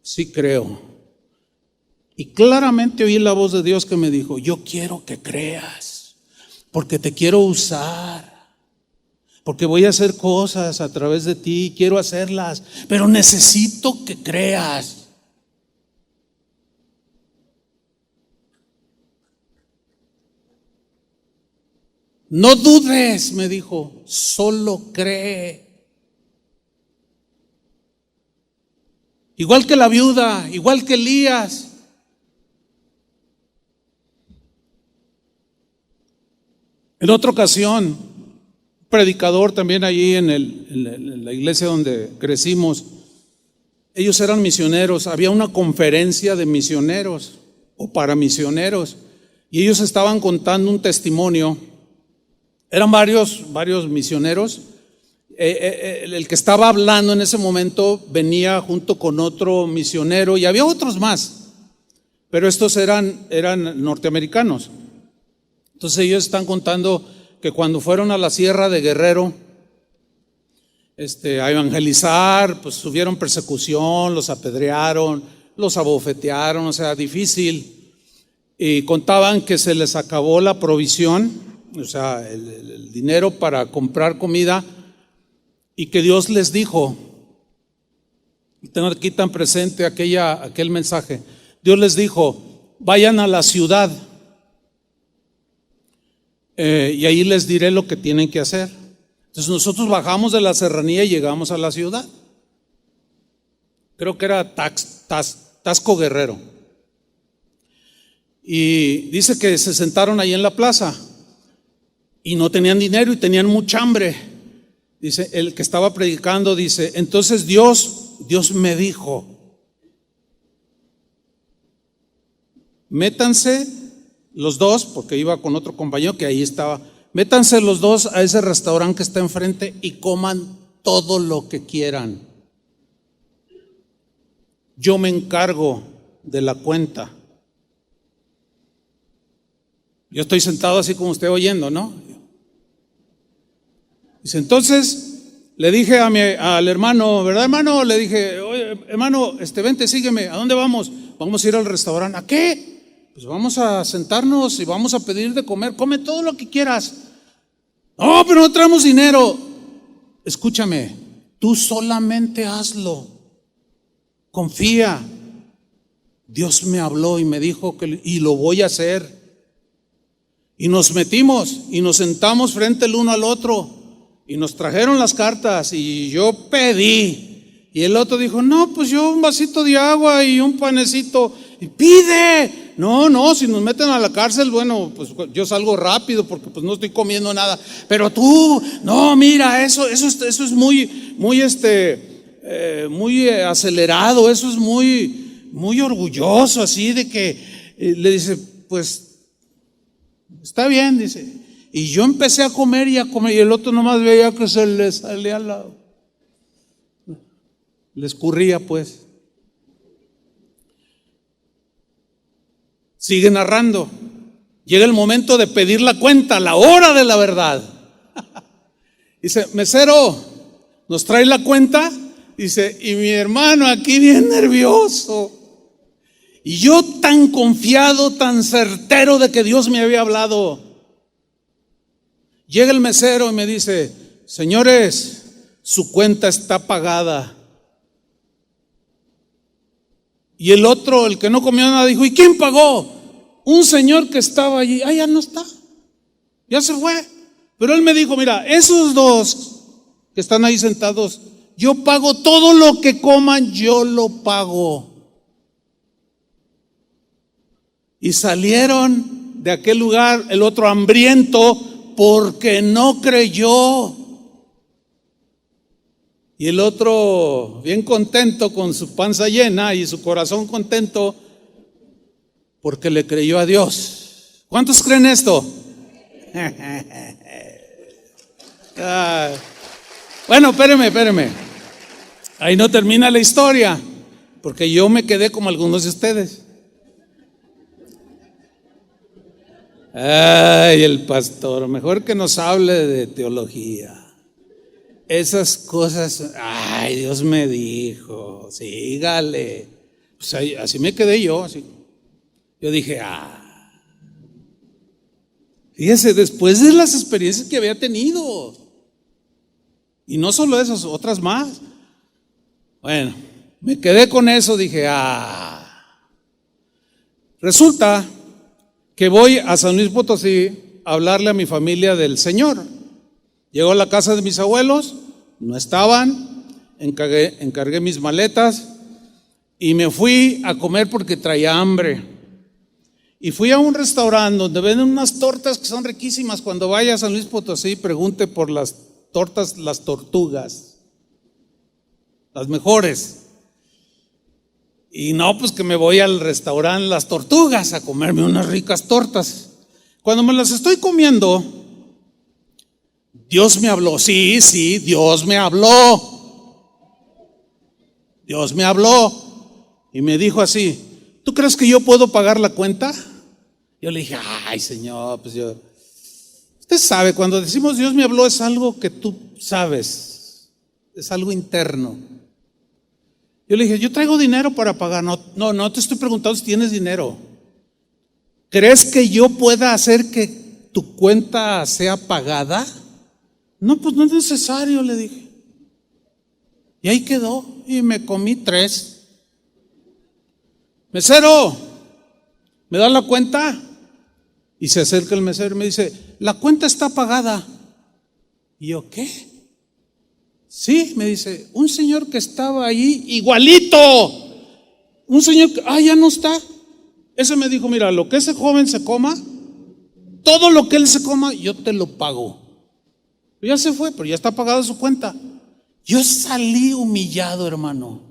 sí creo. Y claramente oí la voz de Dios que me dijo: yo quiero que creas, porque te quiero usar, porque voy a hacer cosas a través de ti, quiero hacerlas, pero necesito que creas. No dudes, me dijo, solo cree. Igual que la viuda, igual que Elías. En otra ocasión, un predicador también allí en la iglesia donde crecimos, ellos eran misioneros, había una conferencia de misioneros o para misioneros y ellos estaban contando un testimonio. Eran varios misioneros. El que estaba hablando en ese momento venía junto con otro misionero y había otros más, pero estos eran norteamericanos. Entonces ellos están contando que cuando fueron a la sierra de Guerrero a evangelizar, pues tuvieron persecución, los apedrearon, los abofetearon, o sea, difícil. Y contaban que se les acabó la provisión, o sea, el dinero para comprar comida, y que Dios les dijo, y tengo aquí tan presente aquel mensaje, Dios les dijo: vayan a la ciudad y ahí les diré lo que tienen que hacer. Entonces nosotros bajamos de la serranía y llegamos a la ciudad. Creo que era Tasco Guerrero. Y dice que se sentaron ahí en la plaza y no tenían dinero y tenían mucha hambre. Dice, el que estaba predicando dice: entonces Dios me dijo: métanse los dos, porque iba con otro compañero que ahí estaba, métanse los dos a ese restaurante que está enfrente y coman todo lo que quieran. Yo me encargo de la cuenta. Yo estoy sentado así como usted oyendo, ¿no? Dice, entonces le dije al hermano, ¿verdad, hermano? Le dije: oye, hermano, vente, sígueme. ¿A dónde vamos? Vamos a ir al restaurante. ¿A qué? Pues vamos a sentarnos y vamos a pedir de comer. Come todo lo que quieras. No, pero no traemos dinero. Escúchame, tú solamente hazlo. Confía. Dios me habló y me dijo y lo voy a hacer. Y nos metimos y nos sentamos frente el uno al otro. Y nos trajeron las cartas y yo pedí. Y el otro dijo: no, pues yo un vasito de agua y un panecito. Y pide. No, si nos meten a la cárcel, bueno, pues yo salgo rápido porque pues no estoy comiendo nada. Pero tú, no, mira, eso es muy acelerado, eso es muy orgulloso, así de que le dice: pues está bien, dice. Y yo empecé a comer y el otro nomás veía que se le salía al lado. Le escurría, pues. Sigue narrando. Llega el momento de pedir la cuenta, la hora de la verdad. Dice: mesero, ¿nos trae la cuenta? Dice, y mi hermano aquí bien nervioso. Y yo tan confiado, tan certero de que Dios me había hablado. Llega el mesero y me dice: señores, su cuenta está pagada. Y el otro, el que no comió nada, dijo, ¿y quién pagó? Un señor que estaba allí. Ya no está, ya se fue. Pero él me dijo, mira, esos dos que están ahí sentados, yo pago todo lo que coman, yo lo pago. Y salieron de aquel lugar, el otro hambriento porque no creyó. Y el otro bien contento con su panza llena y su corazón contento porque le creyó a Dios. ¿Cuántos creen esto? Bueno, espéreme. Ahí no termina la historia, porque yo me quedé como algunos de ustedes. Ay, el pastor, mejor que nos hable de teología. Esas cosas, ay, Dios me dijo, sígale. Pues así me quedé yo, así. Yo dije, fíjese, después de las experiencias que había tenido, y no solo esas, otras más. Bueno, me quedé con eso, dije, Resulta que voy a San Luis Potosí a hablarle a mi familia del Señor. Llego a la casa de mis abuelos, no estaban, encargué mis maletas y me fui a comer porque traía hambre. Y fui a un restaurante donde venden unas tortas que son riquísimas. Cuando vaya a San Luis Potosí, pregunte por las tortas, las tortugas, las mejores. Y no, pues que me voy al restaurante Las Tortugas a comerme unas ricas tortas. Cuando me las estoy comiendo, Dios me habló. Sí, Dios me habló. Dios me habló y me dijo así, ¿tú crees que yo puedo pagar la cuenta? Yo le dije, ay, Señor, pues usted sabe, cuando decimos Dios me habló es algo que tú sabes, es algo interno. Yo le dije, yo traigo dinero para pagar. No te estoy preguntando si tienes dinero. ¿Crees que yo pueda hacer que tu cuenta sea pagada? No, pues no es necesario, le dije. Y ahí quedó, y me comí 3. Mesero, ¿me da la cuenta? Y se acerca el mesero y me dice, la cuenta está pagada. Y yo, ¿qué? Sí, me dice, un señor que estaba ahí, igualito. Un señor que, ya no está. Ese me dijo, mira, lo que ese joven se coma, todo lo que él se coma, yo te lo pago. Ya se fue, pero ya está pagada su cuenta. Yo salí humillado, hermano,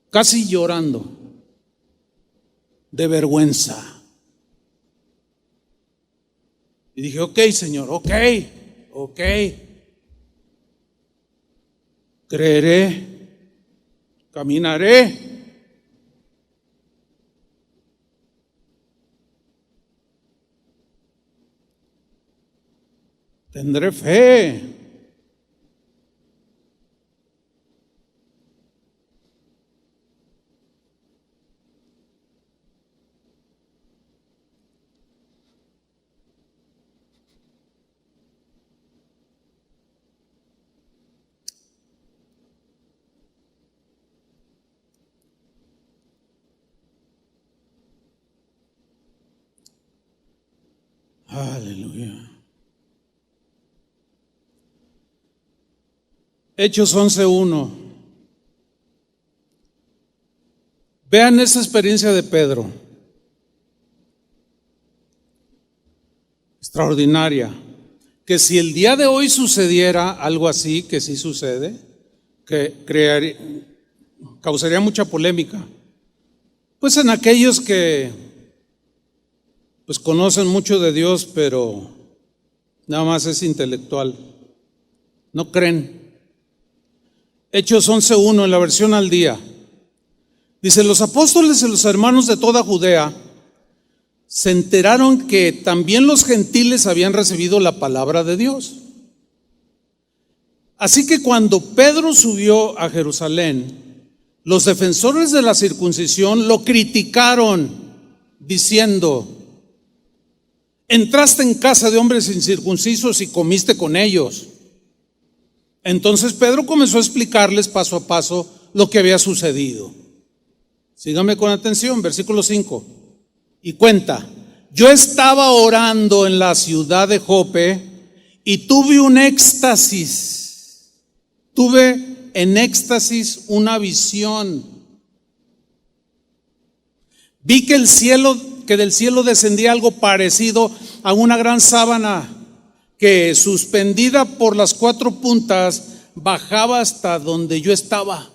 casi llorando de vergüenza. Y dije, ok, Señor, ok. Creeré, caminaré. Tendré fe. Aleluya. Hechos 11:1. Vean esa experiencia de Pedro. Extraordinaria. Que si el día de hoy sucediera algo así, que sí sucede, que causaría mucha polémica. Pues en aquellos que pues conocen mucho de Dios, pero nada más es intelectual. No creen. Hechos 11:1 en la versión al día. Dice, los apóstoles y los hermanos de toda Judea se enteraron que también los gentiles habían recibido la palabra de Dios. Así que cuando Pedro subió a Jerusalén, los defensores de la circuncisión lo criticaron, diciendo, entraste en casa de hombres incircuncisos y comiste con ellos. Entonces Pedro comenzó a explicarles paso a paso lo que había sucedido. Síganme con atención, versículo 5. Y cuenta: yo estaba orando en la ciudad de Jope y tuve un éxtasis. Tuve en éxtasis una visión. Vi que del cielo descendía algo parecido a una gran sábana que, suspendida por las 4 puntas, bajaba hasta donde yo estaba.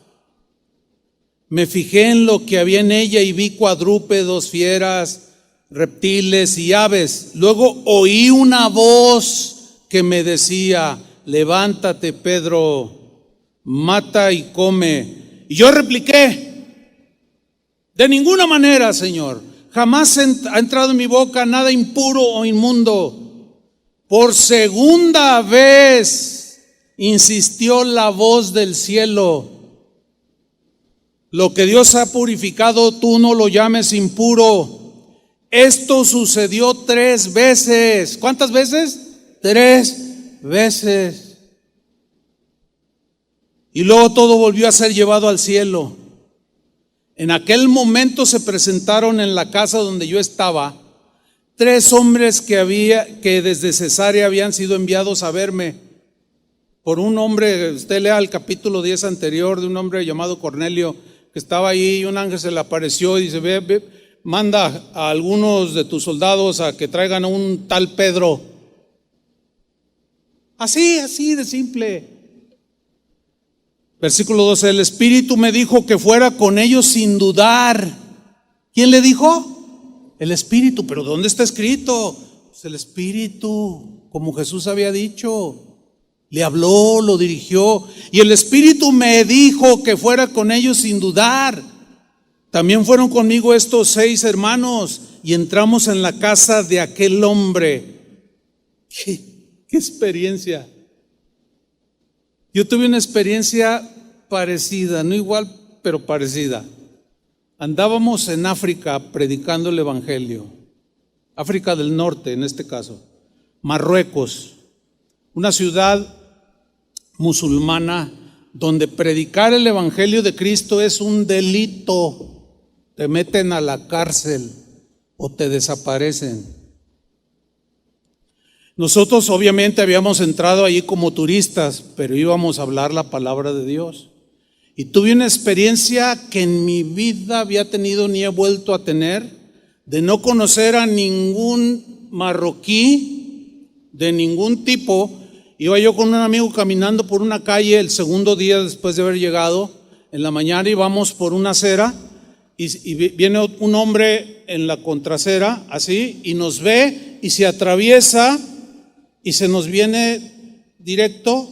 Me fijé en lo que había en ella y vi cuadrúpedos, fieras, reptiles y aves. Luego oí una voz que me decía: levántate, Pedro, mata y come. Y yo repliqué: de ninguna manera, Señor, jamás ha entrado en mi boca nada impuro o inmundo. Por segunda vez insistió la voz del cielo: lo que Dios ha purificado, tú no lo llames impuro. Esto sucedió 3 veces. ¿Cuántas veces? 3 veces. Y luego todo volvió a ser llevado al cielo. En aquel momento se presentaron en la casa donde yo estaba 3 hombres que desde Cesarea habían sido enviados a verme por un hombre. Usted lea el capítulo 10 anterior, de un hombre llamado Cornelio que estaba ahí, y un ángel se le apareció y dice: ve, manda a algunos de tus soldados a que traigan a un tal Pedro. Así de simple. Versículo 12: el Espíritu me dijo que fuera con ellos sin dudar. ¿Quién le dijo? El Espíritu. ¿Pero dónde está escrito? Pues el Espíritu, como Jesús había dicho. Le habló, lo dirigió. Y el Espíritu me dijo que fuera con ellos sin dudar. También fueron conmigo estos 6 hermanos y entramos en la casa de aquel hombre. ¿Qué experiencia? Yo tuve una experiencia parecida, no igual, pero parecida. Andábamos en África predicando el Evangelio. África del Norte, en este caso. Marruecos, una ciudad musulmana donde predicar el Evangelio de Cristo es un delito. Te meten a la cárcel o te desaparecen. Nosotros obviamente habíamos entrado allí como turistas, pero íbamos a hablar la palabra de Dios. Y tuve una experiencia que en mi vida había tenido ni he vuelto a tener, de no conocer a ningún marroquí de ningún tipo. Iba yo con un amigo caminando por una calle el segundo día después de haber llegado. En la mañana íbamos por una acera y viene un hombre en la contracera así y nos ve y se atraviesa y se nos viene directo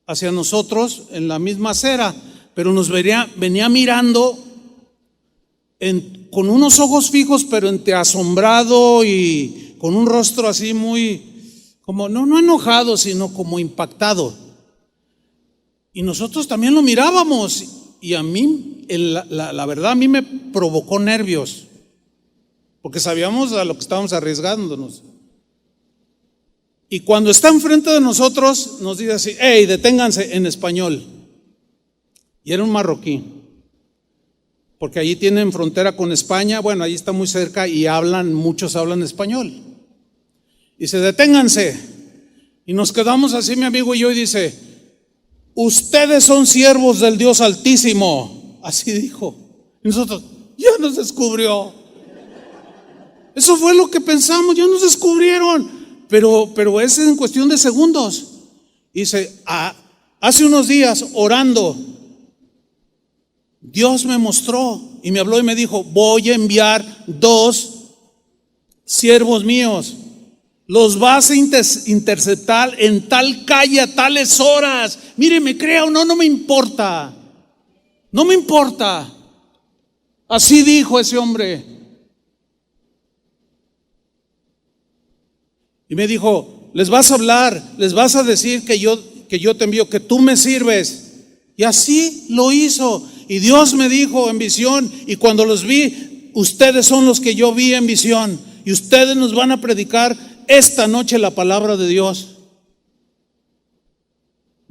hacia nosotros en la misma acera, pero nos venía mirando con unos ojos fijos, pero entre asombrado y con un rostro así muy, como no enojado, sino como impactado. Y nosotros también lo mirábamos y a mí, la verdad, a mí me provocó nervios, porque sabíamos a lo que estábamos arriesgándonos. Y cuando está enfrente de nosotros, nos dice así: hey, deténganse, en español. Y era un marroquí, porque allí tienen frontera con España, bueno, allí está muy cerca y muchos hablan español. Y dice: deténganse. Y nos quedamos así, mi amigo y yo, y dice: ustedes son siervos del Dios Altísimo. Así dijo. Y nosotros: ya nos descubrió. Eso fue lo que pensamos, ya nos descubrieron. Pero es en cuestión de segundos. Dice: hace unos días orando, Dios me mostró y me habló y me dijo: voy a enviar 2 siervos míos. Los vas a interceptar en tal calle a tales horas. Mire, me crea o no, no me importa. No me importa. Así dijo ese hombre. Y me dijo: les vas a hablar, les vas a decir que yo te envío, que tú me sirves. Y así lo hizo. Y Dios me dijo en visión, y cuando los vi: ustedes son los que yo vi en visión, y ustedes nos van a predicar esta noche la palabra de Dios.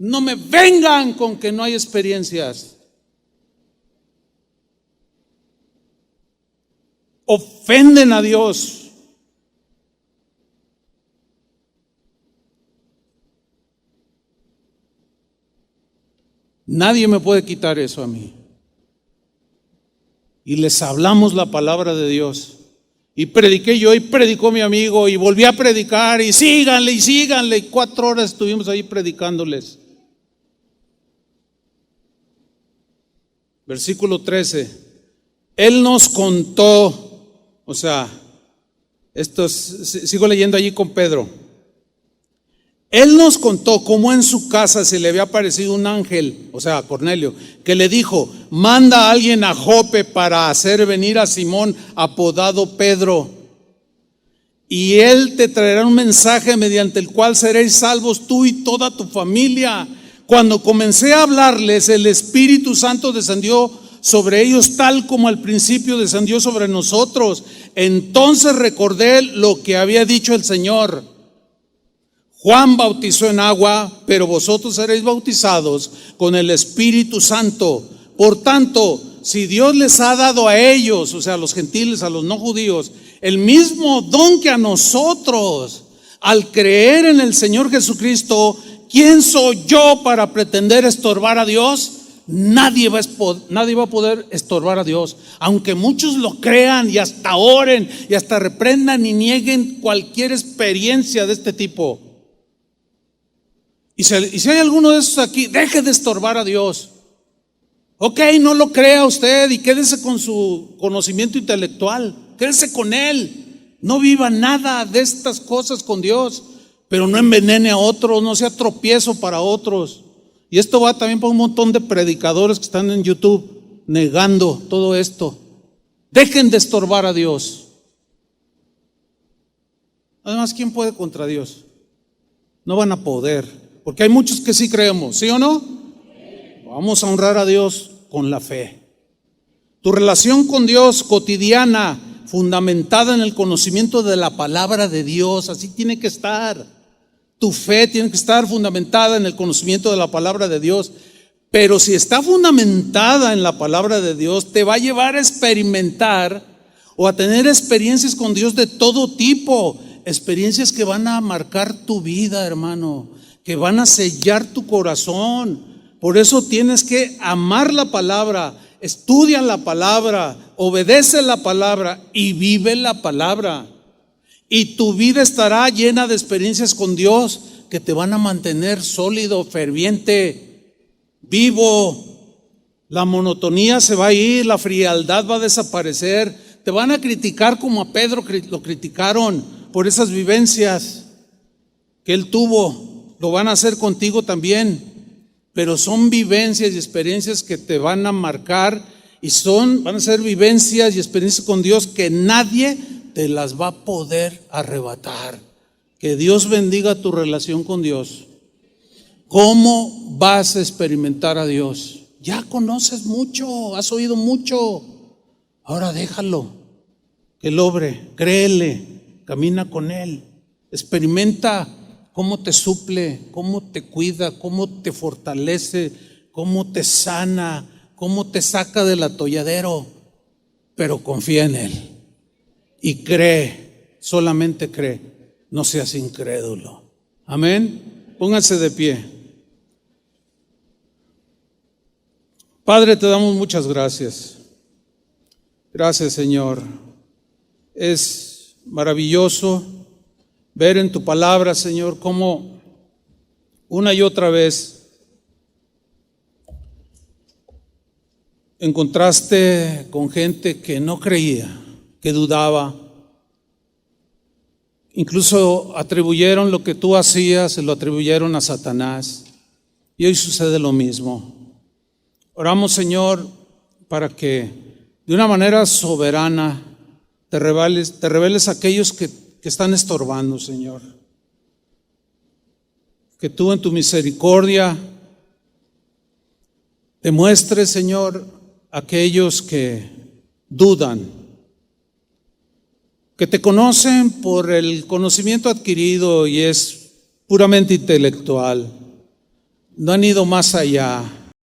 No me vengan con que no hay experiencias. Ofenden a Dios. Nadie me puede quitar eso a mí. Y les hablamos la palabra de Dios. Y prediqué yo y predicó mi amigo y volví a predicar y síganle y síganle. Y 4 horas estuvimos ahí predicándoles. Versículo 13. Él nos contó, o sea, sigo leyendo allí con Pedro. Él nos contó cómo en su casa se le había aparecido un ángel, o sea, Cornelio, que le dijo: manda a alguien a Jope para hacer venir a Simón, apodado Pedro, y él te traerá un mensaje mediante el cual seréis salvos tú y toda tu familia. Cuando comencé a hablarles, el Espíritu Santo descendió sobre ellos tal como al principio descendió sobre nosotros. Entonces recordé lo que había dicho el Señor: Juan bautizó en agua, pero vosotros seréis bautizados con el Espíritu Santo. Por tanto, si Dios les ha dado a ellos, o sea, a los gentiles, a los no judíos, el mismo don que a nosotros, al creer en el Señor Jesucristo, ¿quién soy yo para pretender estorbar a Dios? Nadie va a poder estorbar a Dios, aunque muchos lo crean y hasta oren y hasta reprendan y nieguen cualquier experiencia de este tipo. Y si hay alguno de esos aquí, deje de estorbar a Dios. Ok, no lo crea usted y quédese con su conocimiento intelectual, quédese con él. No viva nada de estas cosas con Dios, pero no envenene a otros, no sea tropiezo para otros. Y esto va también para un montón de predicadores que están en YouTube negando todo esto. Dejen de estorbar a Dios. Además, ¿quién puede contra Dios? No van a poder. Porque hay muchos que sí creemos, ¿sí o no? Vamos a honrar a Dios con la fe. Tu relación con Dios cotidiana, fundamentada en el conocimiento de la palabra de Dios, así tiene que estar. Tu fe tiene que estar fundamentada en el conocimiento de la palabra de Dios. Pero si está fundamentada en la palabra de Dios, te va a llevar a experimentar o a tener experiencias con Dios de todo tipo. Experiencias que van a marcar tu vida, hermano, que van a sellar tu corazón. Por eso tienes que amar la palabra, estudia la palabra, obedece la palabra y vive la palabra. Y tu vida estará llena de experiencias con Dios que te van a mantener sólido, ferviente, vivo. La monotonía se va a ir, la frialdad va a desaparecer. Te van a criticar como a Pedro lo criticaron por esas vivencias que él tuvo. Lo van a hacer contigo también, pero son vivencias y experiencias que te van a marcar y van a ser vivencias y experiencias con Dios que nadie te las va a poder arrebatar. Que Dios bendiga tu relación con Dios. ¿Cómo vas a experimentar a Dios? Ya conoces mucho, has oído mucho. Ahora déjalo, que Él obre, créele, camina con Él, experimenta cómo te suple, cómo te cuida, cómo te fortalece, cómo te sana, cómo te saca del atolladero. Pero confía en Él y cree, solamente cree, no seas incrédulo. Amén. Pónganse de pie. Padre, te damos muchas gracias. Gracias, Señor. Es maravilloso ver en tu palabra, Señor, cómo una y otra vez encontraste con gente que no creía, que dudaba. Incluso atribuyeron lo que tú hacías, se lo atribuyeron a Satanás. Y hoy sucede lo mismo. Oramos, Señor, para que de una manera soberana te reveles a aquellos que están estorbando, Señor. Que tú en tu misericordia demuestres, Señor, a aquellos que dudan, que te conocen por el conocimiento adquirido y es puramente intelectual. no han ido más allá.